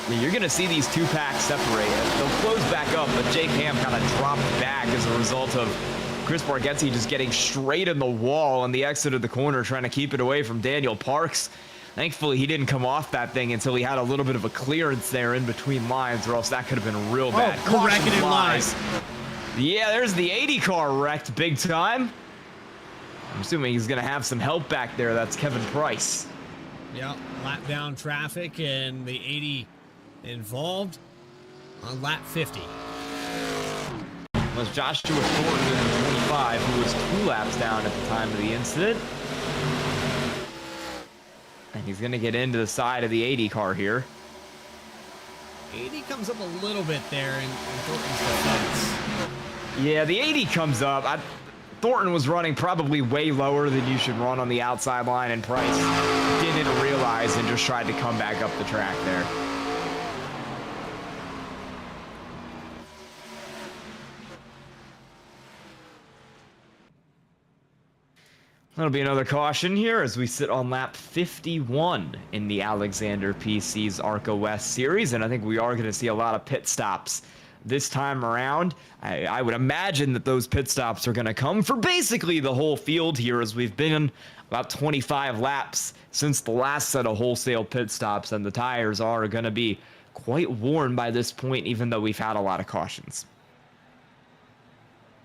Yeah, you're going to see these two packs separate. They'll close back up, but Jake Ham kind of dropped back as a result of Chris Bargetzi just getting straight in the wall on the exit of the corner, trying to keep it away from Daniel Parks. Thankfully, he didn't come off that thing until he had a little bit of a clearance there in between lines, or else that could have been real bad. Wrecking in lines. Yeah, there's the 80 car wrecked big time. I'm assuming he's going to have some help back there. That's Kevin Price. Yeah, lap down traffic and the 80 involved on lap 50. Was Joshua Thornton in the 25, who was 2 laps down at the time of the incident. And he's going to get into the side of the 80 car here. 80 comes up a little bit there in Thornton's defense. Yeah, the 80 comes up. Thornton was running probably way lower than you should run on the outside line, and Price didn't realize and just tried to come back up the track there. That'll be another caution here as we sit on lap 51 in the Alexander PC's ARCA West Series, and I think we are going to see a lot of pit stops this time around. I would imagine that those pit stops are going to come for basically the whole field here, as we've been about 25 laps since the last set of wholesale pit stops, and the tires are going to be quite worn by this point, even though we've had a lot of cautions.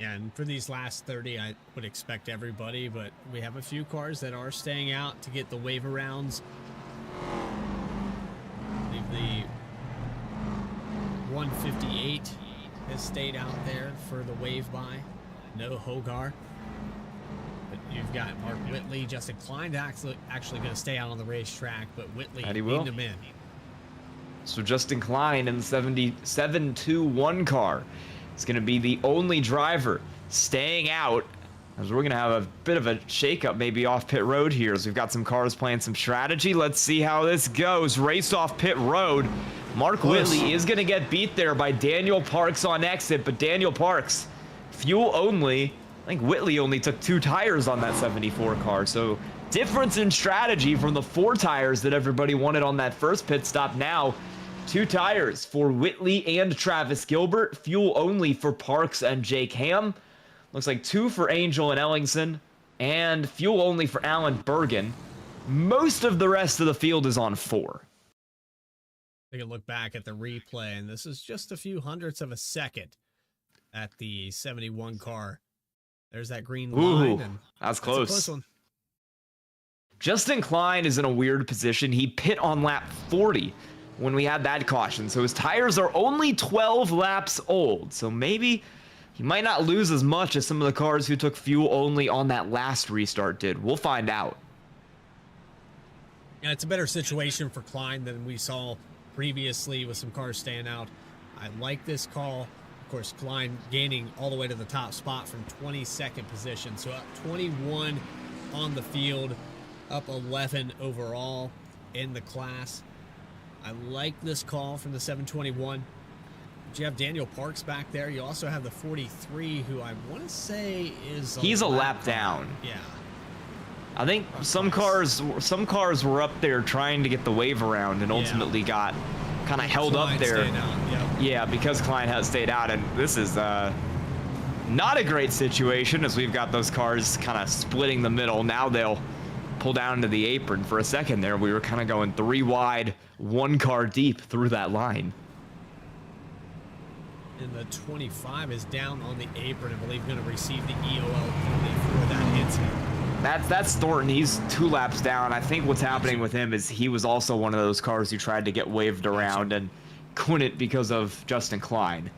Yeah, and for these last 30, I would expect everybody, but we have a few cars that are staying out to get the wave arounds. I believe the 158 has stayed out there for the wave by. No Hogar. But you've got Mark Whitley, Justin Klein actually going to stay out on the racetrack, but Whitley leading them in. So Justin Klein in the 721 car is going to be the only driver staying out, as we're going to have a bit of a shakeup maybe off pit road here, as we've got some cars playing some strategy. Let's see how this goes. Race off pit road. Mark Whitley is going to get beat there by Daniel Parks on exit, but Daniel Parks, fuel only. I think Whitley only took 2 tires on that 74 car, so difference in strategy from the 4 tires that everybody wanted on that first pit stop. Now 2 tires for Whitley and Travis Gilbert, fuel only for Parks and Jake Ham. Looks like 2 for Angel and Ellingson, and fuel only for Alan Bergen. Most of the rest of the field is on 4. Take a look back at the replay, and this is just a few hundredths of a second at the 71 car. There's that green line. Ooh, that's close. That's a close one. Justin Klein is in a weird position. He pit on lap 40 when we had that caution, so his tires are only 12 laps old, so maybe he might not lose as much as some of the cars who took fuel only on that last restart did. We'll find out. Yeah, it's a better situation for Klein than we saw previously with some cars staying out. I like this call. Of course, Klein gaining all the way to the top spot from 22nd position, so up 21 on the field, up 11 overall in the class. I like this call from the 721. But you have Daniel Parks back there. You also have the 43, who I want to say is he's a lap down. Yeah. I think some cars were up there trying to get the wave around and ultimately got kind of held up there. Yep. Yeah, because Klein has stayed out, and this is not a great situation as we've got those cars kind of splitting the middle. Now they'll pull down into the apron. For a second there, we were kind of going 3 wide, 1 car deep through that line. And the 25 is down on the apron, I believe, going to receive the EOL penalty for that incident. That's Thornton. He's 2 laps down. I think what's happening with him is he was also one of those cars who tried to get waved around and couldn't because of Justin Klein.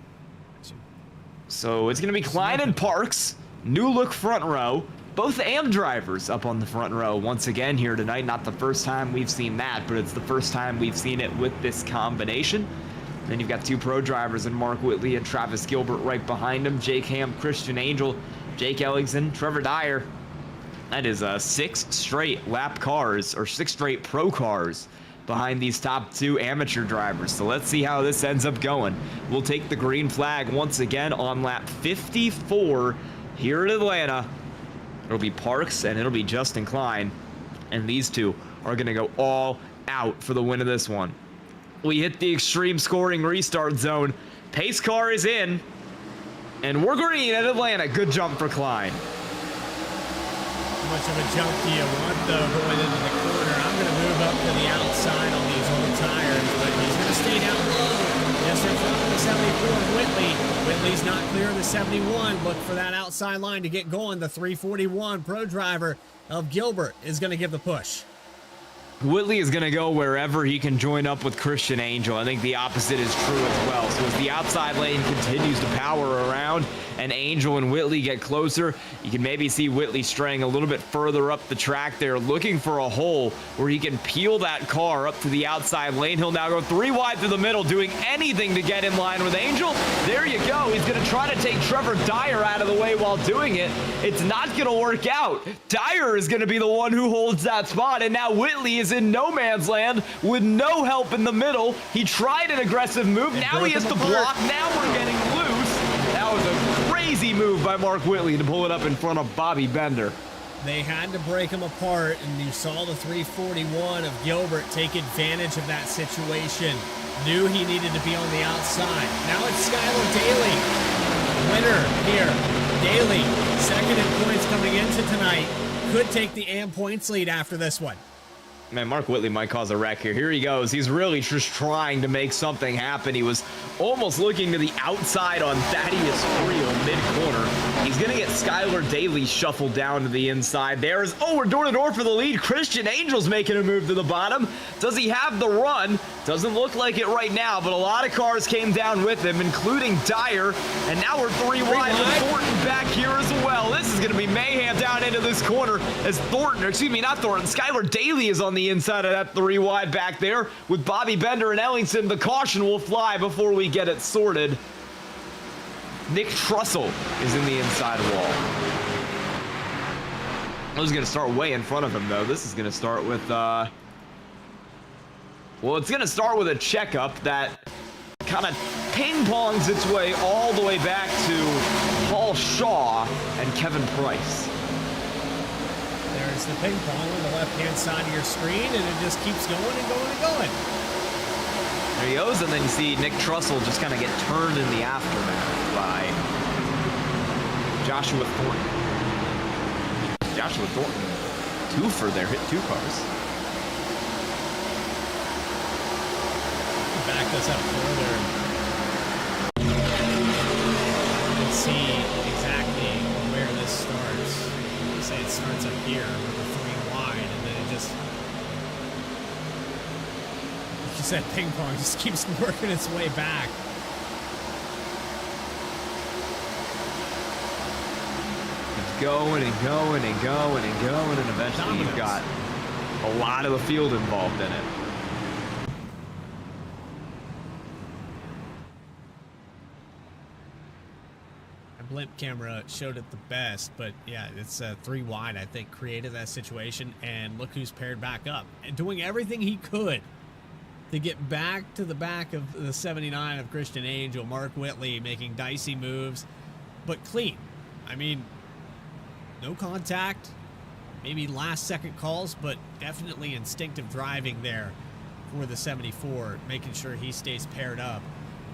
So it's going to be Klein and Parks, new look front row. Both AM drivers up on the front row once again here tonight. Not the first time we've seen that, but it's the first time we've seen it with this combination. Then you've got 2 pro drivers in Mark Whitley and Travis Gilbert right behind him. Jake Ham, Christian Angel, Jake Ellingson, Trevor Dyer. That is 6 straight lap cars, or 6 straight pro cars behind these top 2 amateur drivers. So let's see how this ends up going. We'll take the green flag once again on lap 54 here in Atlanta. It'll be Parks and it'll be Justin Klein. And these 2 are going to go all out for the win of this one. We hit the extreme scoring restart zone. Pace car is in. And we're green at Atlanta. Good jump for Klein. How much of a jump do you want, though, going into the corner? I'm going to move up to the outside on these old tires, but he's going to stay down low. Just in front of the 74 of Whitley. Whitley's not clear of the 71. Look for that outside line to get going. The 341 pro driver of Gilbert is going to give the push. Whitley is going to go wherever he can join up with Christian Angel. I think the opposite is true as well. So as the outside lane continues to power around and Angel and Whitley get closer, you can maybe see Whitley straying a little bit further up the track there, looking for a hole where he can peel that car up to the outside lane. He'll now go 3 wide through the middle, doing anything to get in line with Angel. There you go. He's going to try to take Trevor Dyer out of the way while doing it. It's not going to work out. Dyer is going to be the one who holds that spot, and now Whitley is in no man's land with no help in the middle. He tried an aggressive move. Now he has to block. Now we're getting loose. That was a crazy move by Mark Whitley to pull it up in front of Bobby Bender. They had to break him apart, and you saw the 341 of Gilbert take advantage of that situation. Knew he needed to be on the outside. Now it's Skylar Daly. Winner here. Daly, second in points coming into tonight. Could take the AM points lead after this one. Man, Mark Whitley might cause a wreck here. Here he goes. He's really just trying to make something happen. He was almost looking to the outside on Thaddeus Frio mid-corner. He's going to get Skylar Daly shuffled down to the inside. There's, we're door to door for the lead. Christian Angel's making a move to the bottom. Does he have the run? Doesn't look like it right now, but a lot of cars came down with him, including Dyer. And now we're 3 wide with Thornton back here as well. This is going to be mayhem down into this corner as Skylar Daly is on the inside of that 3 wide back there with Bobby Bender and Ellingson. The caution will fly before we get it sorted. Nick Trussell is in the inside wall. I was going to start way in front of him, though. This is going to start with, well, it's going to start with a checkup that kind of ping-pongs its way all the way back to Paul Shaw and Kevin Price. There's the ping pong on the left-hand side of your screen, and it just keeps going and going and going. There he goes, and then you see Nick Trussell just kind of get turned in the aftermath by Joshua Thornton. Joshua Thornton, 2 for their hit 2 cars. Back this up further. You can see exactly where this starts. You say it starts up here with the 3 wide, and then it just, like you said, ping pong just keeps working its way back. It's going and going and going and going, and eventually you've got a lot of the field involved in it. Blimp camera showed it the best, but yeah, it's 3 wide, I think, created that situation, and look who's paired back up and doing everything he could to get back to the back of the 79 of Christian Angel. Mark Whitley making dicey moves, but clean. I mean, no contact, maybe last second calls, but definitely instinctive driving there for the 74, making sure he stays paired up.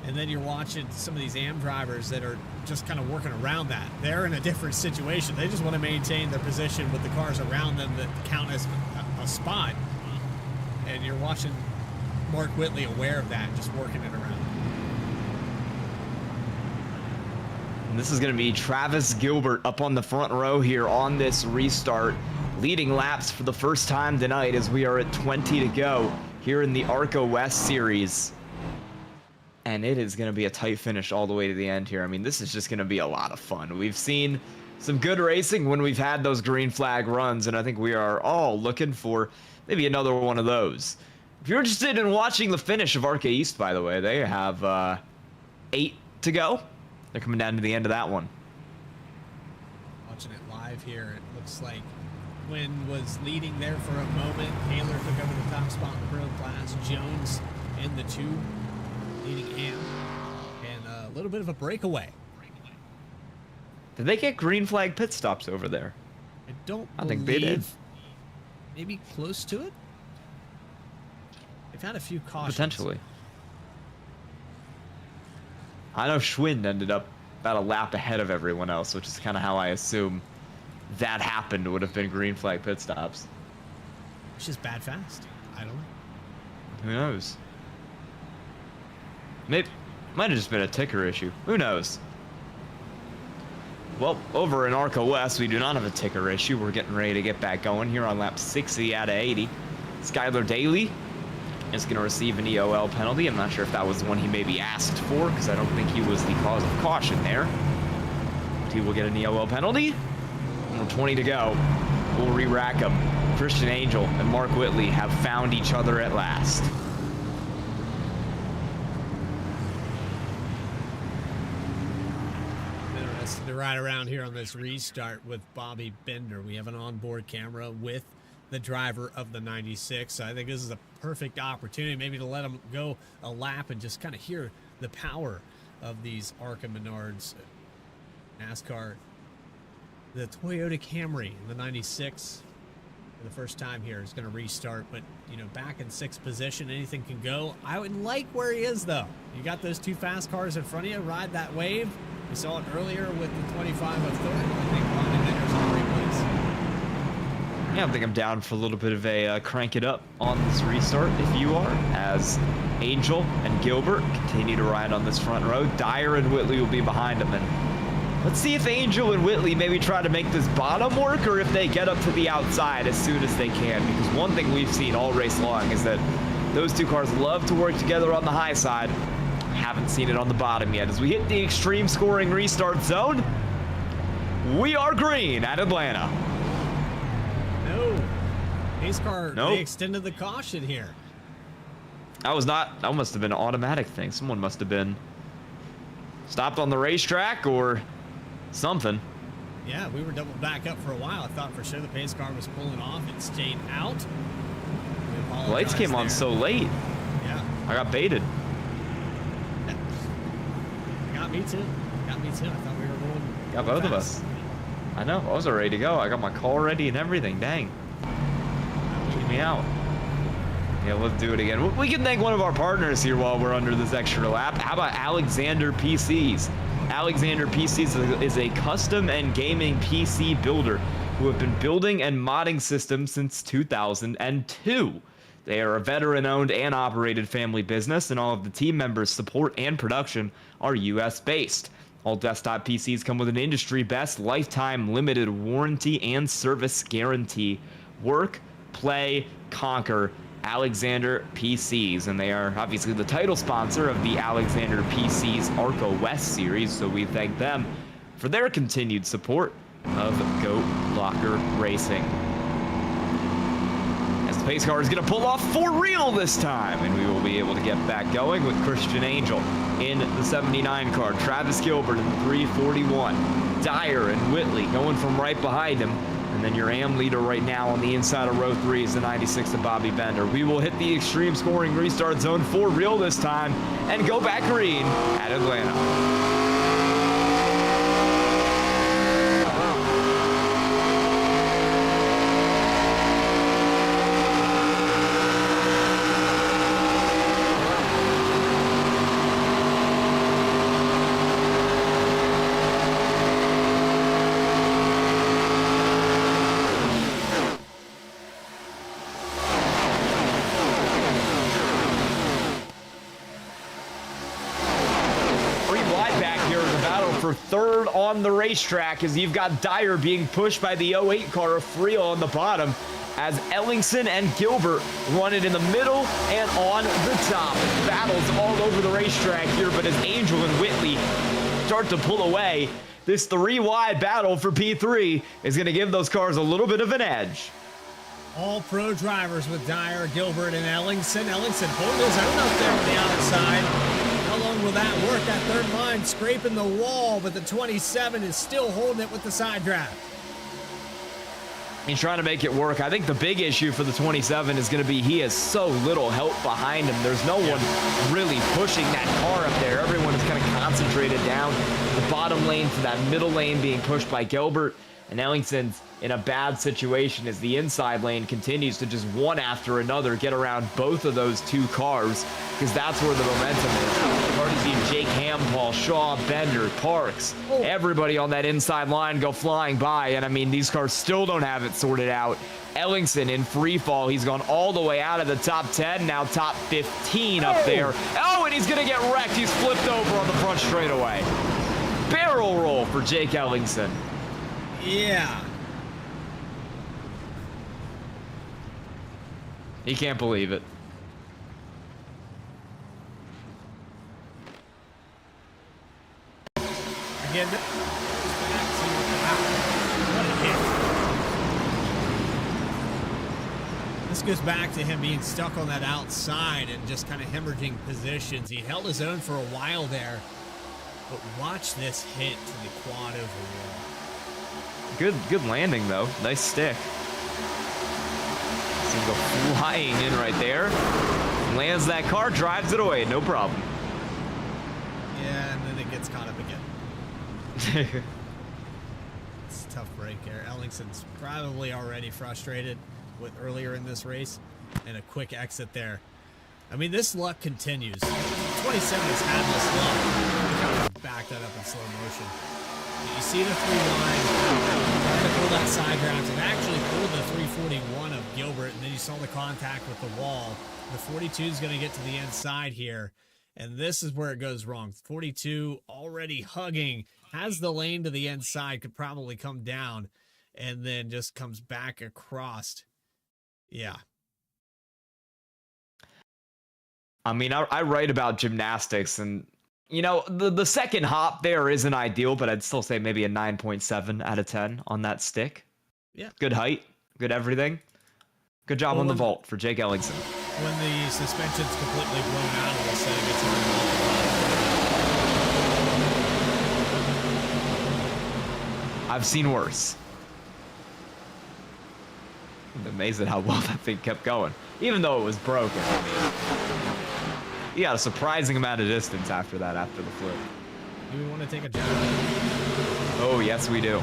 And then you're watching some of these AM drivers that are just kind of working around that. They're in a different situation. They just want to maintain their position with the cars around them that count as a spot. And you're watching Mark Whitley aware of that, just working it around. And this is going to be Travis Gilbert up on the front row here on this restart, leading laps for the first time tonight as we are at 20 to go here in the ARCA West Series. And it is going to be a tight finish all the way to the end here. I mean, this is just going to be a lot of fun. We've seen some good racing when we've had those green flag runs, and I think we are all looking for maybe another one of those. If you're interested in watching the finish of ARCA East, by the way, they have 8 to go. They're coming down to the end of that one. Watching it live here, it looks like Quinn was leading there for a moment. Taylor took over the top spot in the pro class. Jones in the 2. Leading AM, and a little bit of a breakaway. Did they get green flag pit stops over there? I think they did. Maybe close to it. They've had a few cautions. Potentially. I know Schwind ended up about a lap ahead of everyone else, which is kind of how I assume that happened. Would have been green flag pit stops. It's just bad fast. I don't know. Who knows? Maybe might have just been a ticker issue. Who knows? Well, over in ARCA West, we do not have a ticker issue. We're getting ready to get back going here on lap 60 out of 80. Skylar Daly is going to receive an EOL penalty. I'm not sure if that was the one he maybe asked for, because I don't think he was the cause of caution there. But he will get an EOL penalty. And we're 20 to go. We'll re-rack him. Christian Angel and Mark Whitley have found each other at last. To ride around here on this restart with Bobby Bender. We have an onboard camera with the driver of the 96. So I think this is a perfect opportunity maybe to let him go a lap and just kind of hear the power of these ARCA Menards NASCAR. The Toyota Camry in the 96 for the first time here is going to restart, but you know, back in 6th position, anything can go. I would like where he is though. You got those 2 fast cars in front of you, ride that wave. We saw it earlier with the 25 of 30. I think Bobby Bender's in a great place. Yeah, I think I'm down for a little bit of a crank it up on this restart if you are, as Angel and Gilbert continue to ride on this front row. Dyer and Whitley will be behind them, and let's see if Angel and Whitley maybe try to make this bottom work, or if they get up to the outside as soon as they can, because one thing we've seen all race long is that those 2 cars love to work together on the high side. Haven't seen it on the bottom yet. As we hit the extreme scoring restart zone, we are green at Atlanta. No. Pace car, nope. They extended the caution here. That was not, that must have been an automatic thing. Someone must have been stopped on the racetrack or something. Yeah, we were double back up for a while. I thought for sure the pace car was pulling off. It stayed out. The lights came on so late. Yeah. I got baited. Got me too. Got me too. I thought we were going. Got both of us. I know. I was ready to go. I got my call ready and everything. Dang. Get me out. Yeah, let's do it again. We can thank one of our partners here while we're under this extra lap. How about Alexander PCs? Alexander PCs is a custom and gaming PC builder who have been building and modding systems since 2002. They are a veteran-owned and operated family business, and all of the team members' support and production are U.S.-based. All desktop PCs come with an industry-best lifetime limited warranty and service guarantee. Work, play, conquer. Alexander PCs, and they are obviously the title sponsor of the Alexander PCs ARCA West Series, so we thank them for their continued support of Goat Locker Racing. The pace car is going to pull off for real this time, and we will be able to get back going with Christian Angel in the 79 car, Travis Gilbert in the 341, Dyer and Whitley going from right behind him, and then your AM leader right now on the inside of row 3 is the 96 of Bobby Bender. We will hit the extreme scoring restart zone for real this time and go back green at Atlanta. on the racetrack as you've got Dyer being pushed by the 08 car of Friel on the bottom as Ellingson and Gilbert run it in the middle and on the top. Battles all over the racetrack here, but as Angel and Whitley start to pull away, this 3-wide battle for P3 is going to give those cars a little bit of an edge. All pro drivers with Dyer, Gilbert, and Ellingson. Ellingson holding his own up there on the outside. How long will that work? That third line scraping the wall, but the 27 is still holding it with the side draft. He's trying to make it work. I think the big issue for the 27 is going to be he has so little help behind him. There's no one really pushing that car up there. Everyone is kind of concentrated down the bottom lane for that middle lane being pushed by Gilbert. And Ellingson's in a bad situation as the inside lane continues to just one after another get around both of those two cars, because that's where the momentum is. You've already seen Jake Hampall, Shaw, Bender, Parks, everybody on that inside line go flying by. And I mean, these cars still don't have it sorted out. Ellingson in free fall. He's gone all the way out of the top 10, now top 15 up there. Oh, and he's going to get wrecked. He's flipped over on the front straightaway. Barrel roll for Jake Ellingson. Yeah. He can't believe it. Again, this goes back to him being stuck on that outside and just kind of hemorrhaging positions. He held his own for a while there, but watch this hit to the quad over wall. Good landing, though. Nice stick. Seems to go flying in right there. Lands that car, drives it away. No problem. Yeah, and then it gets caught up again. It's a tough break there. Ellingson's probably already frustrated with earlier in this race, and a quick exit there. I mean, this luck continues. 27 has had this luck. Kind of back that up in slow motion. You see the 3 line, trying to pull that side draft, and actually pulled the 341 of Gilbert, and then you saw the contact with the wall. The 42 is going to get to the inside here, and this is where it goes wrong. 42 already hugging, has the lane to the inside, could probably come down, and then just comes back across. Yeah. I mean, I write about gymnastics, and you know, the second hop there isn't ideal, but I'd still say maybe a 9.7 out of 10 on that stick. Yeah. Good height, good everything. Good job on the vault for Jake Ellingson. When the suspension's completely blown out of the setting, it's I've seen worse. I'm amazed at how well that thing kept going, even though it was broken. I mean, he got a surprising amount of distance after that, after the flip. Do we want to take a jump? Oh, yes, we do.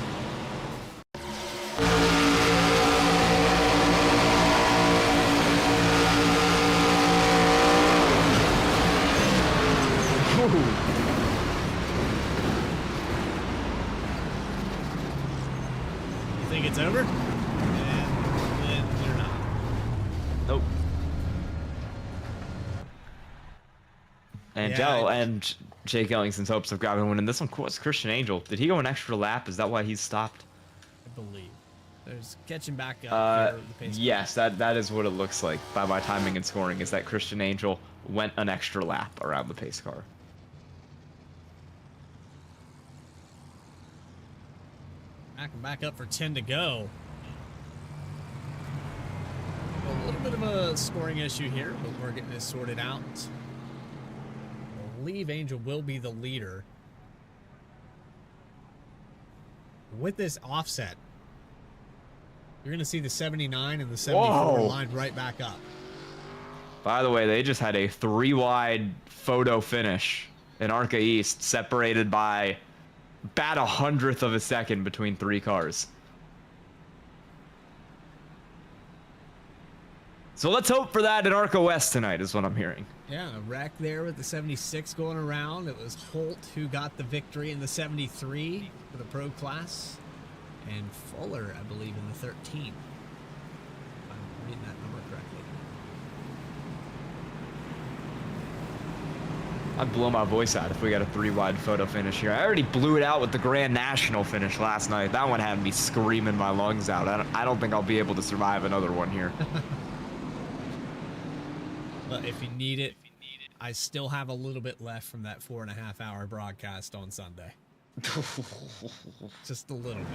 You think it's over? And they're not. Nope. And Yeah, and Jake Ellingson's hopes of grabbing one in this one. What's Christian Angel? Did he go an extra lap? Is that why he's stopped? I believe. There's catching back up. Here, the pace Yes, that is what it looks like by my timing and scoring, is that Christian Angel went an extra lap around the pace car. back up for 10 to go. A little bit of a scoring issue here, but we're getting this sorted out. I believe Angel will be the leader. With this offset, you're going to see the 79 and the 74 lined right back up. By the way, they just had a 3-wide photo finish in ARCA East, separated by about 100th of a second between 3 cars. So let's hope for that in ARCA West tonight, is what I'm hearing. Yeah, a wreck there with the 76 going around. It was Holt who got the victory in the 73 for the pro class, and Fuller, I believe, in the 13. If I'm reading that number correctly. I'd blow my voice out if we got a 3-wide photo finish here. I already blew it out with the Grand National finish last night. That one had me screaming my lungs out. I don't think I'll be able to survive another one here. But if you need it, I still have a little bit left from that 4.5-hour broadcast on Sunday. Just a little bit.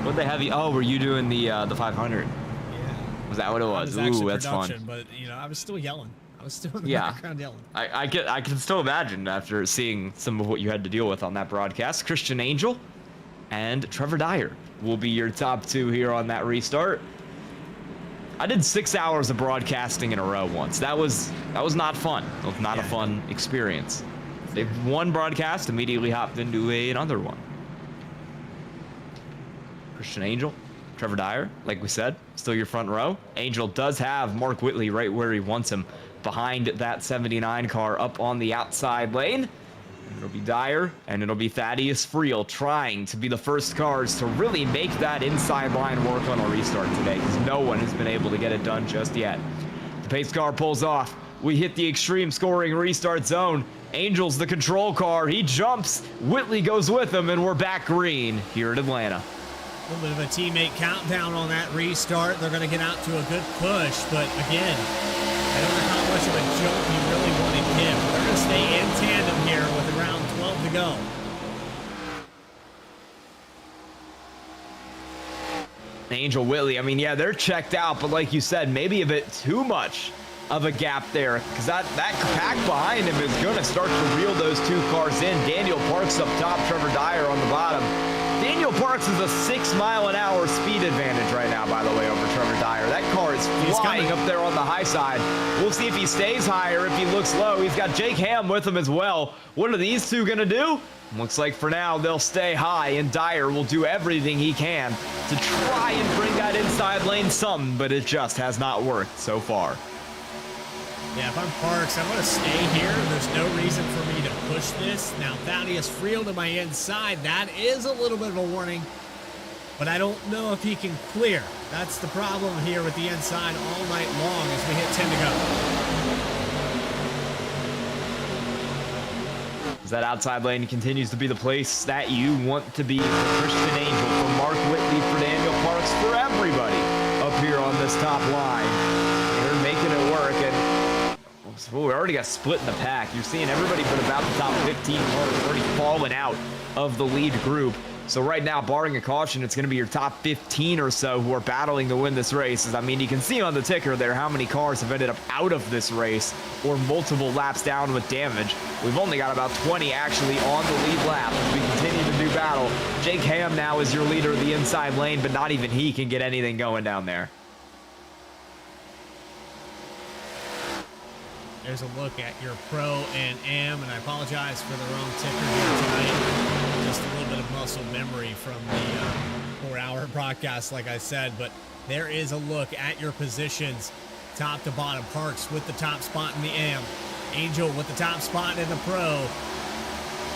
What'd they have you? Oh, were you doing the 500? Yeah. Was that what it was? Ooh, that's fun. But you know, I was still yelling. I was still in the Yeah. background yelling. I can still imagine after seeing some of what you had to deal with on that broadcast. Christian Angel and Trevor Dyer will be your top two here on that restart. I did 6 hours of broadcasting in a row once. That was not fun. It was not a fun experience. They've one broadcast, immediately hopped into another one. Christian Angel, Trevor Dyer, like we said, still your front row. Angel does have Mark Whitley right where he wants him, behind that 79 car up on the outside lane. And it'll be Dyer, and it'll be Thaddeus Friel trying to be the first cars to really make that inside line work on a restart today, because no one has been able to get it done just yet. The pace car pulls off. We hit the extreme scoring restart zone. Angel's the control car. He jumps. Whitley goes with him, and we're back green here at Atlanta. A little bit of a teammate countdown on that restart. They're going to get out to a good push, but again, I don't know how much of a jump you really want to give. They're going to stay in tandem here with around 12 to go. Angel, Whitley, I mean, yeah, they're checked out, but like you said, maybe a bit too much of a gap there, because that pack behind him is going to start to reel those two cars in. Daniel Parks up top, Trevor Dyer on the bottom. Daniel Parks is a 6-mile-an-hour speed advantage right now, by the way, over Trevor Dyer. That car is flying up there on the high side. We'll see if he stays higher, if he looks low. He's got Jake Ham with him as well. What are these two going to do? Looks like for now they'll stay high, and Dyer will do everything he can to try and bring that inside lane some, but it just has not worked so far. Yeah, if I'm Parks, I want to stay here. There's no reason for me to push this. Now, Thaddeus Friel to my inside. That is a little bit of a warning, but I don't know if he can clear. That's the problem here with the inside all night long as we hit 10 to go. As that outside lane continues to be the place that you want to be for Christian Angel, for Mark Whitley, for Daniel Parks, for everybody up here on this top line. They're making it work, and we already got split in the pack. You're seeing everybody but about the top 15 cars already falling out of the lead group. So right now, barring a caution, it's going to be your top 15 or so who are battling to win this race. I mean, you can see on the ticker there how many cars have ended up out of this race or multiple laps down with damage. We've only got about 20 actually on the lead lap as we continue to do battle. Jake Ham now is your leader of the inside lane, but not even he can get anything going down there. There's a look at your Pro and Am, and I apologize for the wrong ticker here tonight. Just a little bit of muscle memory from the 4-hour broadcast, like I said, but there is a look at your positions, top to bottom. Parks with the top spot in the Am. Angel with the top spot in the Pro.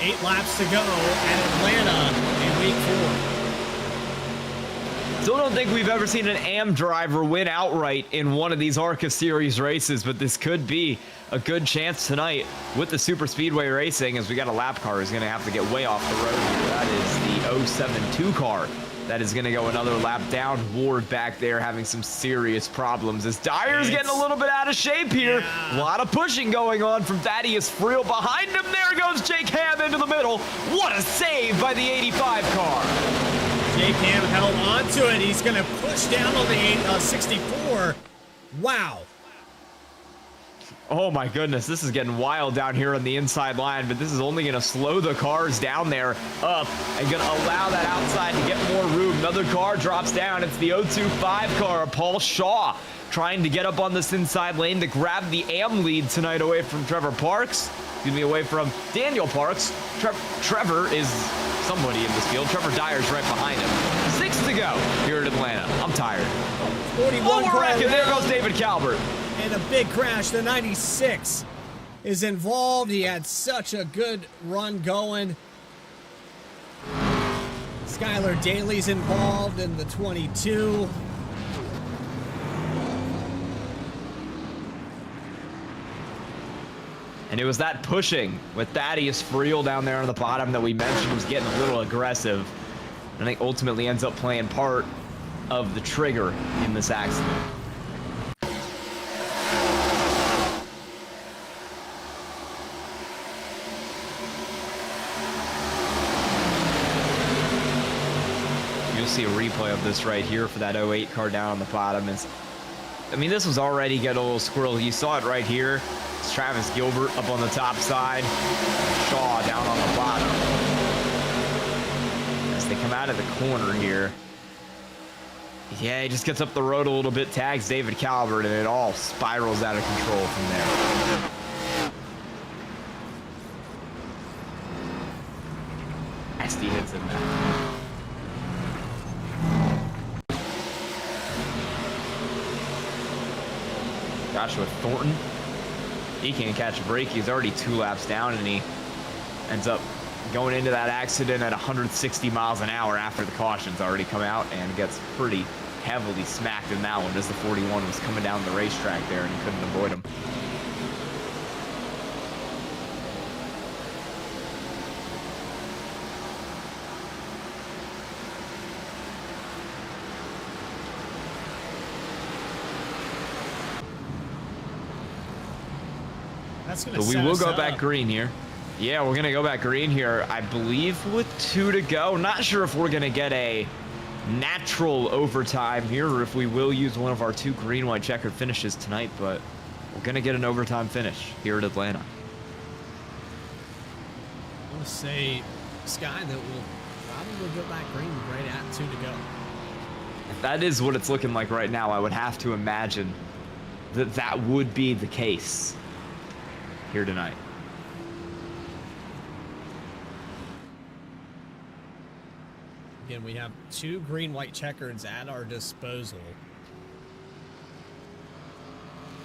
8 laps to go at Atlanta in week 4. Still don't think we've ever seen an AM driver win outright in one of these ARCA Series races, but this could be a good chance tonight with the Super Speedway Racing, as we got a lap car who's going to have to get way off the road here. That is the 072 car that is going to go another lap down. Ward back there having some serious problems as Dyer's getting a little bit out of shape here. A lot of pushing going on from Thaddeus Friel. Behind him, there goes Jake Ham into the middle. What a save by the 85 car. Jake Ham held on to it. He's going to push down on the 64. Wow. Oh my goodness, this is getting wild down here on the inside line, but this is only going to slow the cars down there up and going to allow that outside to get more room. Another car drops down. It's the 025 car, Paul Shaw, trying to get up on this inside lane to grab the AM lead tonight away from Trevor Parks. Excuse me, away from Daniel Parks. Trevor is somebody in this field. Trevor Dyer's right behind him. 6 to go here at Atlanta. I'm tired. 41 we're wrecking. There goes David Calvert. And a big crash. The 96 is involved. He had such a good run going. Skylar Daly's involved in the 22. And it was that pushing with Thaddeus Friel down there on the bottom that we mentioned was getting a little aggressive. And I think ultimately ends up playing part of the trigger in this accident. You'll see a replay of this right here for that 08 car down on the bottom. I mean, this was already getting a little squirrely. You saw it right here. It's Travis Gilbert up on the top side. Shaw down on the bottom. As they come out of the corner here. Yeah, he just gets up the road a little bit, tags David Calvert, and it all spirals out of control from there. Nasty hits in there. Joshua Thornton, he can't catch a break. He's already 2 laps down, and he ends up going into that accident at 160 miles an hour after the cautions already come out, and gets pretty heavily smacked in that one as the 41 was coming down the racetrack there, and he couldn't avoid him. So we will go back green here. Yeah, we're going to go back green here, I believe, with 2 to go. Not sure if we're going to get a natural overtime here or if we will use one of our 2 green-white checkered finishes tonight, but we're going to get an overtime finish here at Atlanta. I want to say, Sky, that we'll probably go back green right at 2 to go. If that is what it's looking like right now, I would have to imagine that that would be the case here tonight. Again, we have 2 green-white checkers at our disposal.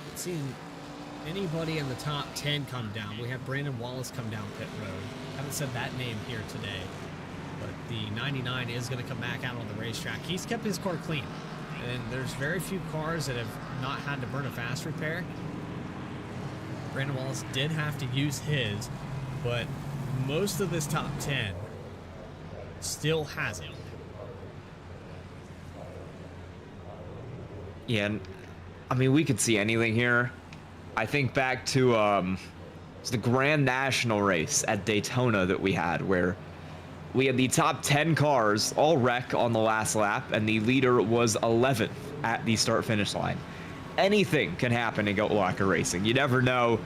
Not seen anybody in the top 10 come down. We have Brandon Wallace come down pit road. Haven't said that name here today, but the 99 is going to come back out on the racetrack. He's kept his car clean, and there's very few cars that have not had to burn a fast repair. Brandon Wallace did have to use his, but most of this top 10 still has it. Yeah, and I mean, we could see anything here. I think back to the Grand National race at Daytona that we had, where we had the top 10 cars all wreck on the last lap, and the leader was 11th at the start-finish line. Anything can happen in Goat Locker racing. You never know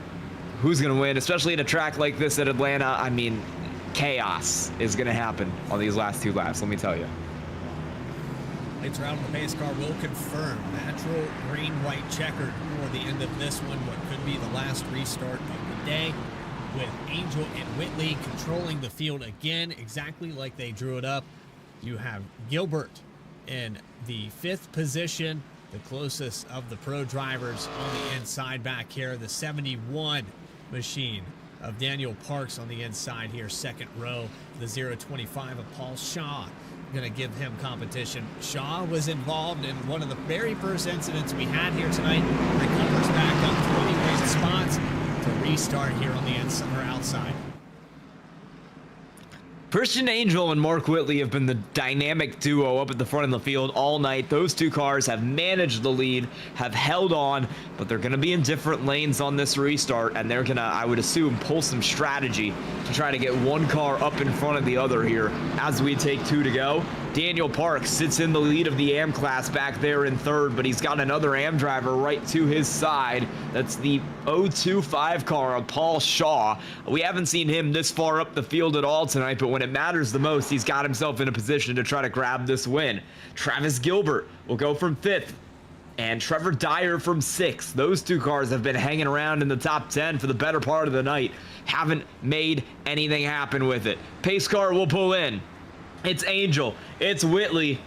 who's going to win, especially at a track like this at Atlanta. I mean, chaos is going to happen on these last 2 laps, let me tell you. Lights are out on the pace car will confirm natural green-white checkered for the end of this one, what could be the last restart of the day, with Angel and Whitley controlling the field again, exactly like they drew it up. You have Gilbert in the 5th position, the closest of the pro drivers on the inside back here. The 71 machine of Daniel Parks on the inside here, 2nd row. The 025 of Paul Shaw going to give him competition. Shaw was involved in one of the very first incidents we had here tonight. Recovers back up 20 spots to restart here on the inside or outside. Christian Angel and Mark Whitley have been the dynamic duo up at the front of the field all night. Those 2 cars have managed the lead, have held on, but they're going to be in different lanes on this restart, and they're going to, I would assume, pull some strategy to try to get one car up in front of the other here as we take 2 to go. Daniel Parks sits in the lead of the AM class back there in 3rd, but he's got another AM driver right to his side. That's the 025 car of Paul Shaw. We haven't seen him this far up the field at all tonight, but when it matters the most, he's got himself in a position to try to grab this win. Travis Gilbert will go from 5th, and Trevor Dyer from 6th. Those 2 cars have been hanging around in the top 10 for the better part of the night. Haven't made anything happen with it. Pace car will pull in. It's Angel. It's Whitley.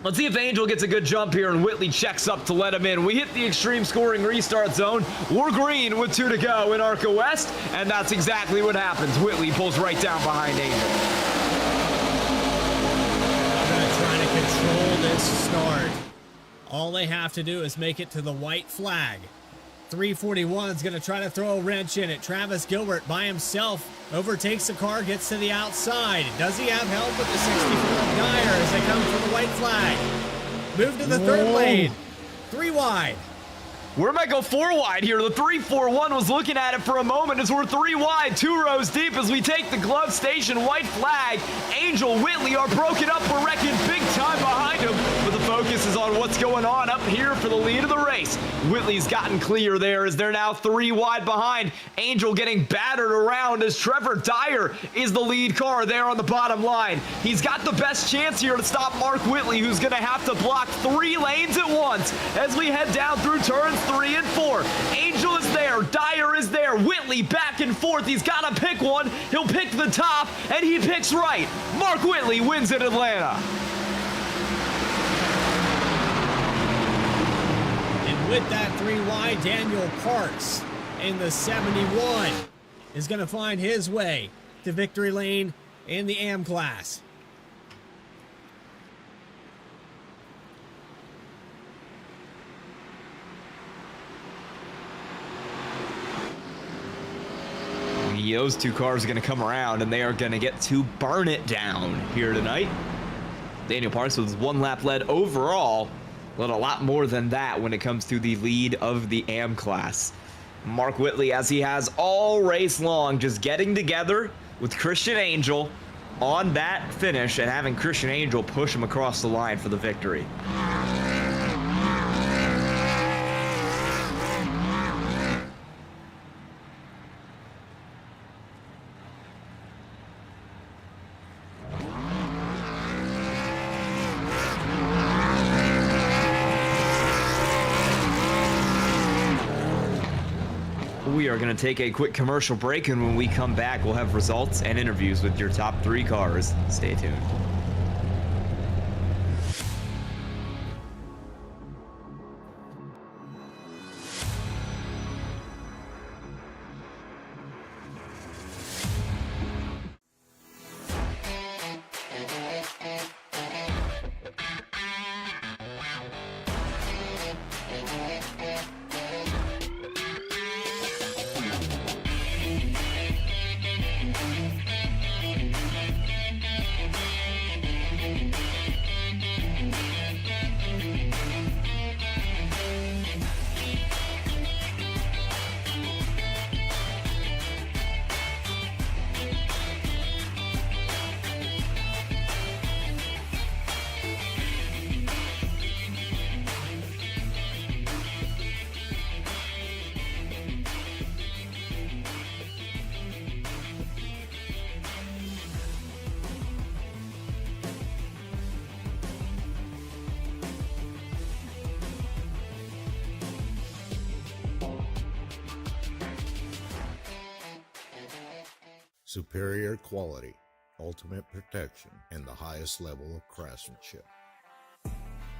Let's see if Angel gets a good jump here and Whitley checks up to let him in. We hit the extreme scoring restart zone. We're green with 2 to go in ARCA West, and that's exactly what happens. Whitley pulls right down behind Angel. They're going to try to control this start. All they have to do is make it to the white flag 341 is going to try to throw a wrench in it. Travis Gilbert by himself overtakes the car, gets to the outside. Does he have help with the 64 of Dyer as they come for the white flag? Move to the third lane. 3 wide. We might go 4 wide here. The 341 was looking at it for a moment as we're 3 wide, 2 rows deep as we take the glove station. White flag. Angel, Whitley are broken up. We're wrecking big time behind him. But the focus is on what's going on up here for the lead of the race. Whitley's gotten clear there as they're now 3 wide behind. Angel getting battered around as Trevor Dyer is the lead car there on the bottom line. He's got the best chance here to stop Mark Whitley, who's going to have to block 3 lanes at once as we head down through turns 3 and 4. Angel is there. Dyer is there. Whitley back and forth. He's got to pick one. He'll pick the top, and he picks right. Mark Whitley wins at Atlanta. And with that 3 wide, Daniel Parks in the 71 is going to find his way to victory lane in the AM class. Those 2 cars are going to come around, and they are going to get to burn it down here tonight. Daniel Parks with 1 lap led overall, but a lot more than that when it comes to the lead of the AM class. Mark Whitley, as he has all race long, just getting together with Christian Angel on that finish and having Christian Angel push him across the line for the victory. We are going to take a quick commercial break, and when we come back, we'll have results and interviews with your top 3 cars. Stay tuned. Superior quality, ultimate protection, and the highest level of craftsmanship.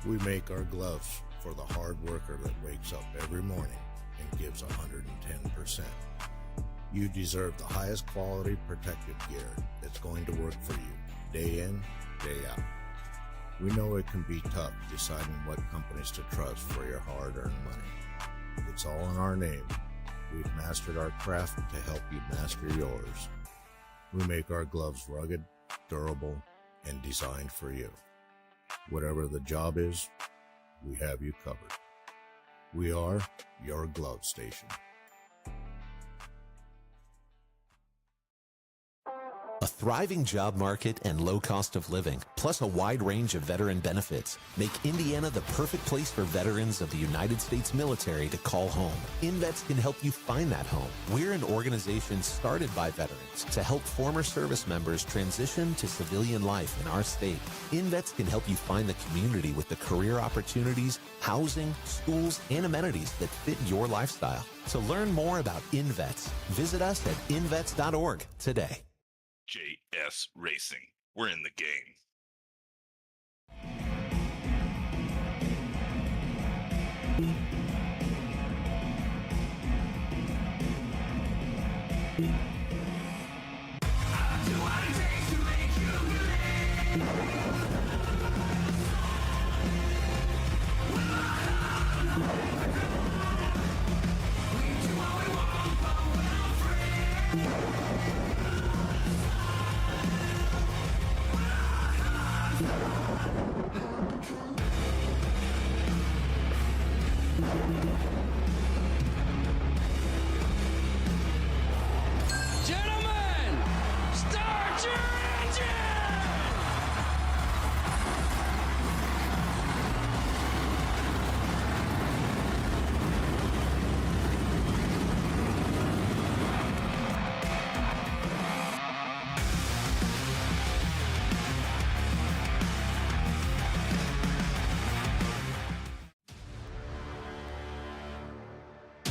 We make our gloves for the hard worker that wakes up every morning and gives 110%. You deserve the highest quality protective gear that's going to work for you, day in, day out. We know it can be tough deciding what companies to trust for your hard-earned money. It's all in our name. We've mastered our craft to help you master yours. We make our gloves rugged, durable, and designed for you. Whatever the job is, we have you covered. We are your glove station. A thriving job market and low cost of living, plus a wide range of veteran benefits, make Indiana the perfect place for veterans of the United States military to call home. InVets can help you find that home. We're an organization started by veterans to help former service members transition to civilian life in our state. InVets can help you find the community with the career opportunities, housing, schools, and amenities that fit your lifestyle. To learn more about InVets, visit us at invets.org today. JS Racing. We're in the game. Gentlemen, start your engine!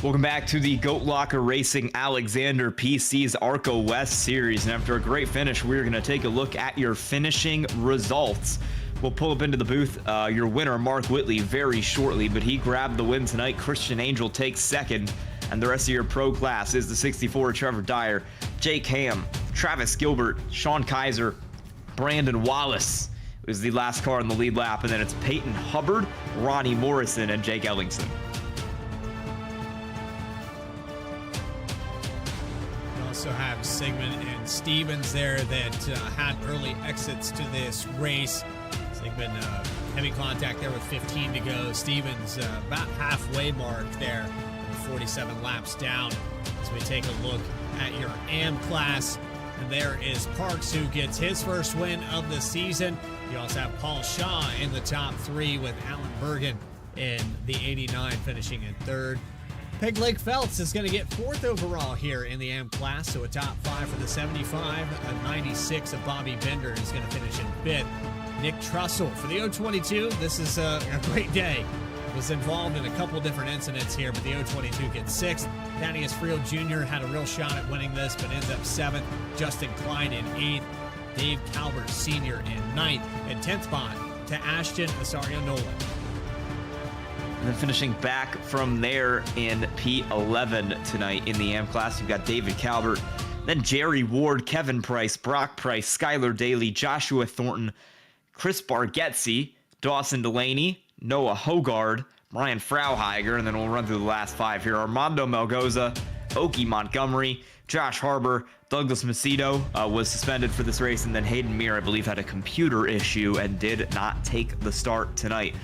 Welcome back to the Goat Locker Racing Alexander PC's ARCA West Series. And after a great finish, we're going to take a look at your finishing results. We'll pull up into the booth your winner, Mark Whitley, very shortly, but he grabbed the win tonight. Christian Angel takes second, and the rest of your pro class is the 64, Trevor Dyer, Jake Ham, Travis Gilbert, Sean Kaiser, Brandon Wallace was the last car in the lead lap, and then it's Peyton Hubbard, Ronnie Morrison, and Jake Ellingson. Also have Sigmund and Stevens there that had early exits to this race. Sigmund heavy contact there with 15 to go. Stevens about halfway mark there, 47 laps down. As we take a look at your AM class, and there is Parks who gets his first win of the season. You also have Paul Shaw in the top three with Alan Bergen in the 89 finishing in third. Peg Leg Phelps is going to get fourth overall here in the AM class, so a top five for the 75. A 96 of Bobby Bender is going to finish in fifth. Nick Trussell for the 022. This is a great day. Was involved in a couple different incidents here, but the 022 gets sixth. Thaddeus Friel Jr. had a real shot at winning this, but ends up seventh. Justin Klein in eighth. Dave Calvert Sr. in ninth. And 10th spot to Ashton Osorio Nolan. And then finishing back from there in P11 tonight in the AM class, you've got David Calvert, then Jerry Ward, Kevin Price, Brock Price, Skylar Daly, Joshua Thornton, Chris Bargetzi, Dawson Delaney, Noah Hogard, Brian Frauheiger, and then we'll run through the last five here. Armando Melgoza, Okie Montgomery, Josh Harbor, Douglas Macedo was suspended for this race, and then Hayden Meir, I believe, had a computer issue and did not take the start tonight.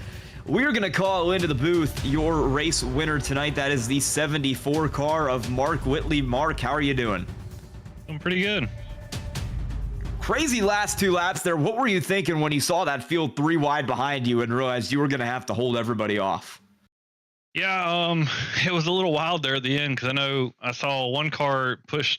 We're going to call into the booth your race winner tonight. That is the 74 car of Mark Whitley. Mark, how are you doing? I'm pretty good. Crazy last two laps there. What were you thinking when you saw that field three wide behind you and realized you were going to have to hold everybody off? Yeah, it was a little wild there at the end because I know I saw one car push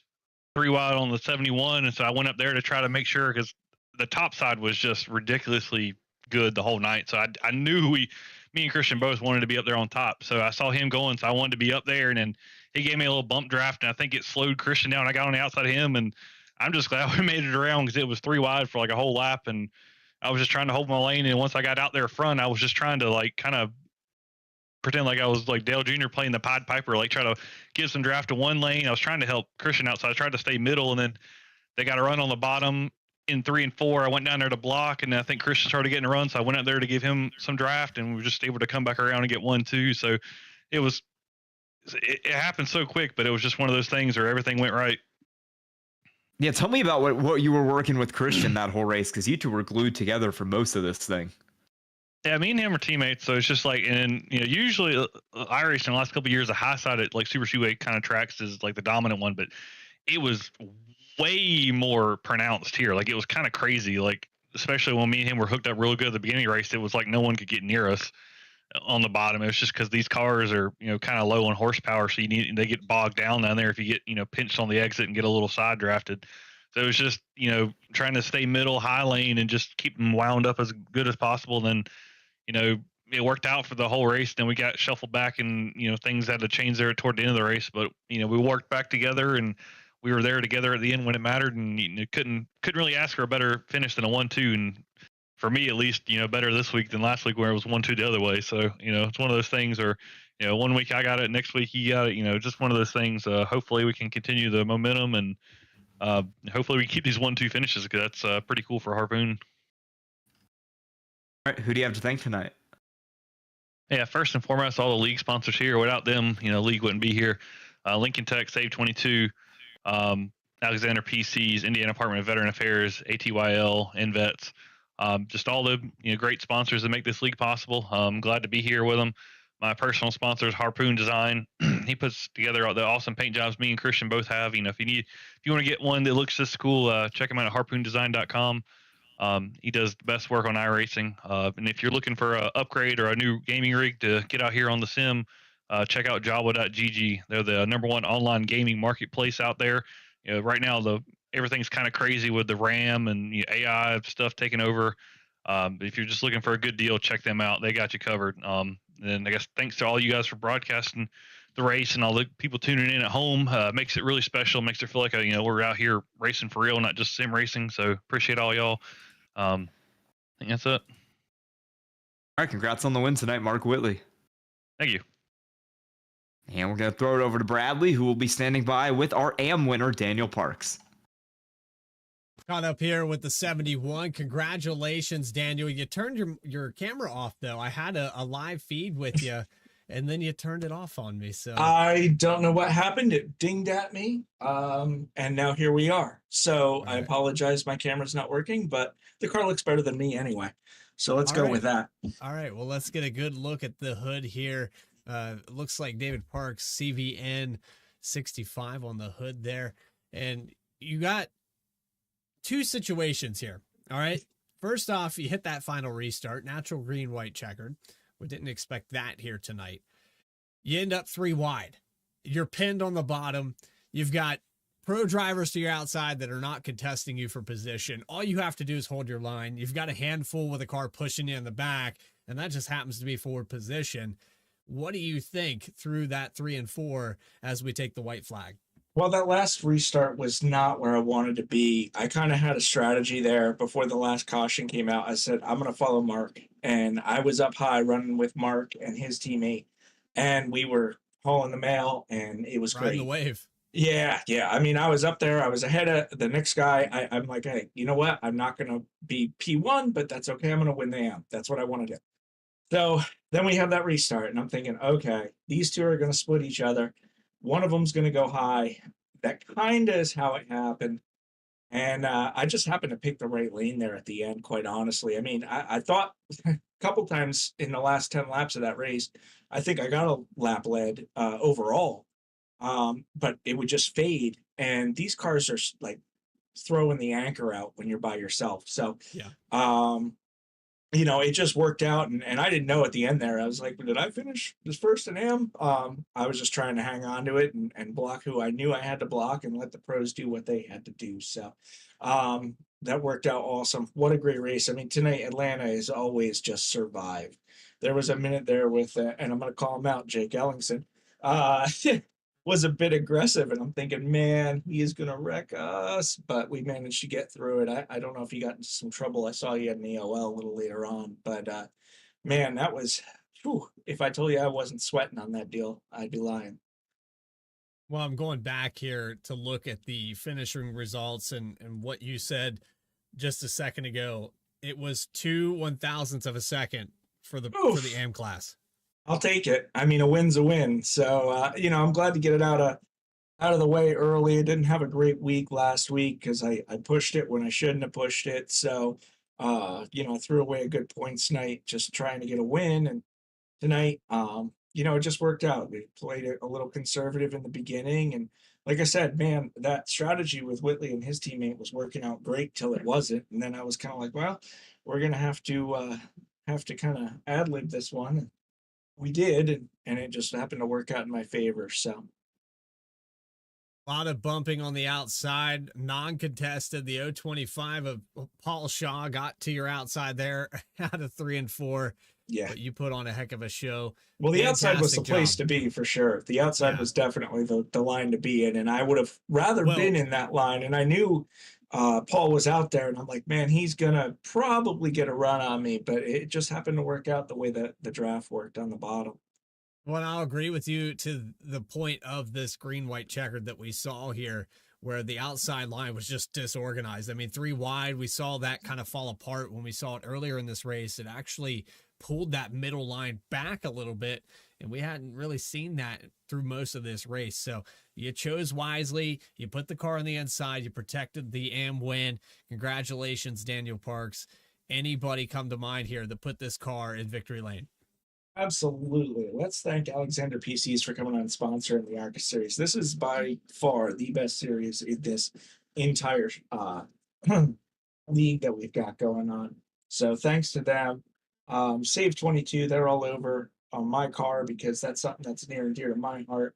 three wide on the 71, and so I went up there to try to make sure because the top side was just ridiculously good the whole night. So I knew me and Christian both wanted to be up there on top. So I saw him going, so I wanted to be up there, and then he gave me a little bump draft, and I think it slowed Christian down. I got on the outside of him, and I'm just glad we made it around because it was three wide for like a whole lap, and I was just trying to hold my lane. And once I got out there front, I was just trying to like kind of pretend like I was like Dale Jr. playing the Pied Piper, like try to give some draft to one lane. I was trying to help Christian out, so I tried to stay middle, and then they got a run on the bottom in 3 and 4. I went down there to block, and I think Christian started getting a run, so I went out there to give him some draft, and we were just able to come back around and get 1-2. So it happened so quick, but it was just one of those things where everything went right. Yeah, tell me about what you were working with Christian that whole race, because you two were glued together for most of this thing. Yeah, me and him are teammates, so it's just like, and usually Irish in the last couple of years, the high side at like Super Speedway kind of tracks is like the dominant one, but it was way more pronounced here. Like it was kind of crazy, like especially when me and him were hooked up real good at the beginning of the race. It was like no one could get near us on the bottom. It was just because these cars are kind of low on horsepower, so they get bogged down there if you get pinched on the exit and get a little side drafted. So it was just trying to stay middle high lane and just keep them wound up as good as possible. Then it worked out for the whole race. Then we got shuffled back, and things had to change there toward the end of the race, but we worked back together, and we were there together at the end when it mattered, and couldn't really ask for a better finish than a 1-2. And for me, at least, better this week than last week where it was 1-2 the other way. So, it's one of those things where, one week I got it, next week he got it, just one of those things. Hopefully we can continue the momentum, and hopefully we keep these 1-2 finishes, because that's pretty cool for Harpoon. All right, who do you have to thank tonight? Yeah, first and foremost, all the league sponsors here. Without them, league wouldn't be here. Lincoln Tech, Save 22, Alexander PCs, Indiana Department of Veteran Affairs, ATYL, NVETS, just all the great sponsors that make this league possible. I'm glad to be here with them. My personal sponsor is Harpoon Design. He puts together the awesome paint jobs me and Christian both have. You know, if you want to get one that looks this cool, check him out at harpoondesign.com. He does the best work on iRacing. And if you're looking for an upgrade or a new gaming rig to get out here on the sim, check out Java.gg. They're the #1 online gaming marketplace out there. You know, right now everything's kind of crazy with the RAM and AI stuff taking over. But if you're just looking for a good deal, check them out. They got you covered. And I guess thanks to all you guys for broadcasting the race and all the people tuning in at home. Makes it really special. Makes it feel like we're out here racing for real, not just sim racing. So appreciate all y'all. I think that's it. All right, congrats on the win tonight, Mark Whitley. Thank you. And we're going to throw it over to Bradley, who will be standing by with our AM winner, Daniel Parks. Caught up here with the 71. Congratulations, Daniel. You turned your camera off, though. I had a live feed with you, and then you turned it off on me. So I don't know what happened. It dinged at me, and now here we are. So I apologize. My camera's not working, but the car looks better than me anyway. So let's go with that. All right. Well, let's get a good look at the hood here. It looks like David Parks, CVN 65 on the hood there. And you got two situations here. All right. First off, you hit that final restart, natural green, white checkered. We didn't expect that here tonight. You end up 3 wide. You're pinned on the bottom. You've got pro drivers to your outside that are not contesting you for position. All you have to do is hold your line. You've got a handful with a car pushing you in the back, and that just happens to be forward position. What do you think through that 3 and 4 as we take the white flag? Well, that last restart was not where I wanted to be. I kind of had a strategy there before the last caution came out. I said, I'm going to follow Mark. And I was up high running with Mark and his teammate. And we were hauling the mail, and it was Riding great. the wave. Yeah. I mean, I was up there. I was ahead of the next guy. I'm like, hey, you know what? I'm not going to be P1, but that's okay. I'm going to win the AM. That's what I want to do. So then we have that restart, and I'm thinking, okay, these two are going to split each other. One of them's going to go high. That kind of is how it happened. And I just happened to pick the right lane there at the end, quite honestly. I mean, I thought a couple times in the last 10 laps of that race, I think I got a lap lead overall. But it would just fade. And these cars are like throwing the anchor out when you're by yourself. So, it just worked out. And I didn't know at the end there. I was like, did I finish this first in AM? I was just trying to hang on to it and block who I knew I had to block and let the pros do what they had to do. So that worked out awesome. What a great race. I mean, tonight, Atlanta is always just survive. There was a minute there with, and I'm going to call him out, Jake Ellingson, was a bit aggressive. And I'm thinking, man, he is going to wreck us. But we managed to get through it. I don't know if he got into some trouble. I saw he had an EOL a little later on. But, man, that was, if I told you I wasn't sweating on that deal, I'd be lying. Well, I'm going back here to look at the finishing results and what you said just a second ago. It was 2 1,000ths of a second for the AM class. I'll take it. I mean, a win's a win. So, I'm glad to get it out of the way early. I didn't have a great week last week because I pushed it when I shouldn't have pushed it. So, I threw away a good points night just trying to get a win. And tonight, it just worked out. We played it a little conservative in the beginning. And like I said, man, that strategy with Whitley and his teammate was working out great till it wasn't. And then I was kind of like, well, we're going to have to kind of ad-lib this one. And we did, and it just happened to work out in my favor. So a lot of bumping on the outside, non-contested. The 025 of Paul Shaw got to your outside there out of 3 and 4. Yeah, but you put on a heck of a show. Well, the outside was the place to be for sure. The outside was definitely the line to be in, and I would have rather been in that line. And I knew Paul was out there, and I'm like, man, he's gonna probably get a run on me. But it just happened to work out the way that the draft worked on the bottom. Well, I'll agree with you to the point of this green-white checkered that we saw here, where the outside line was just disorganized. I mean, 3 wide, we saw that kind of fall apart when we saw it earlier in this race. It actually pulled that middle line back a little bit, and we hadn't really seen that through most of this race. So you chose wisely. You put the car on the inside. You protected the AM win. Congratulations, Daniel Parks. Anybody come to mind here that put this car in victory lane? Absolutely. Let's thank Alexander PCs for coming on and sponsoring the ARCA series. This is by far the best series in this entire league that we've got going on. So thanks to them. Save 22, they're all over on my car because that's something that's near and dear to my heart.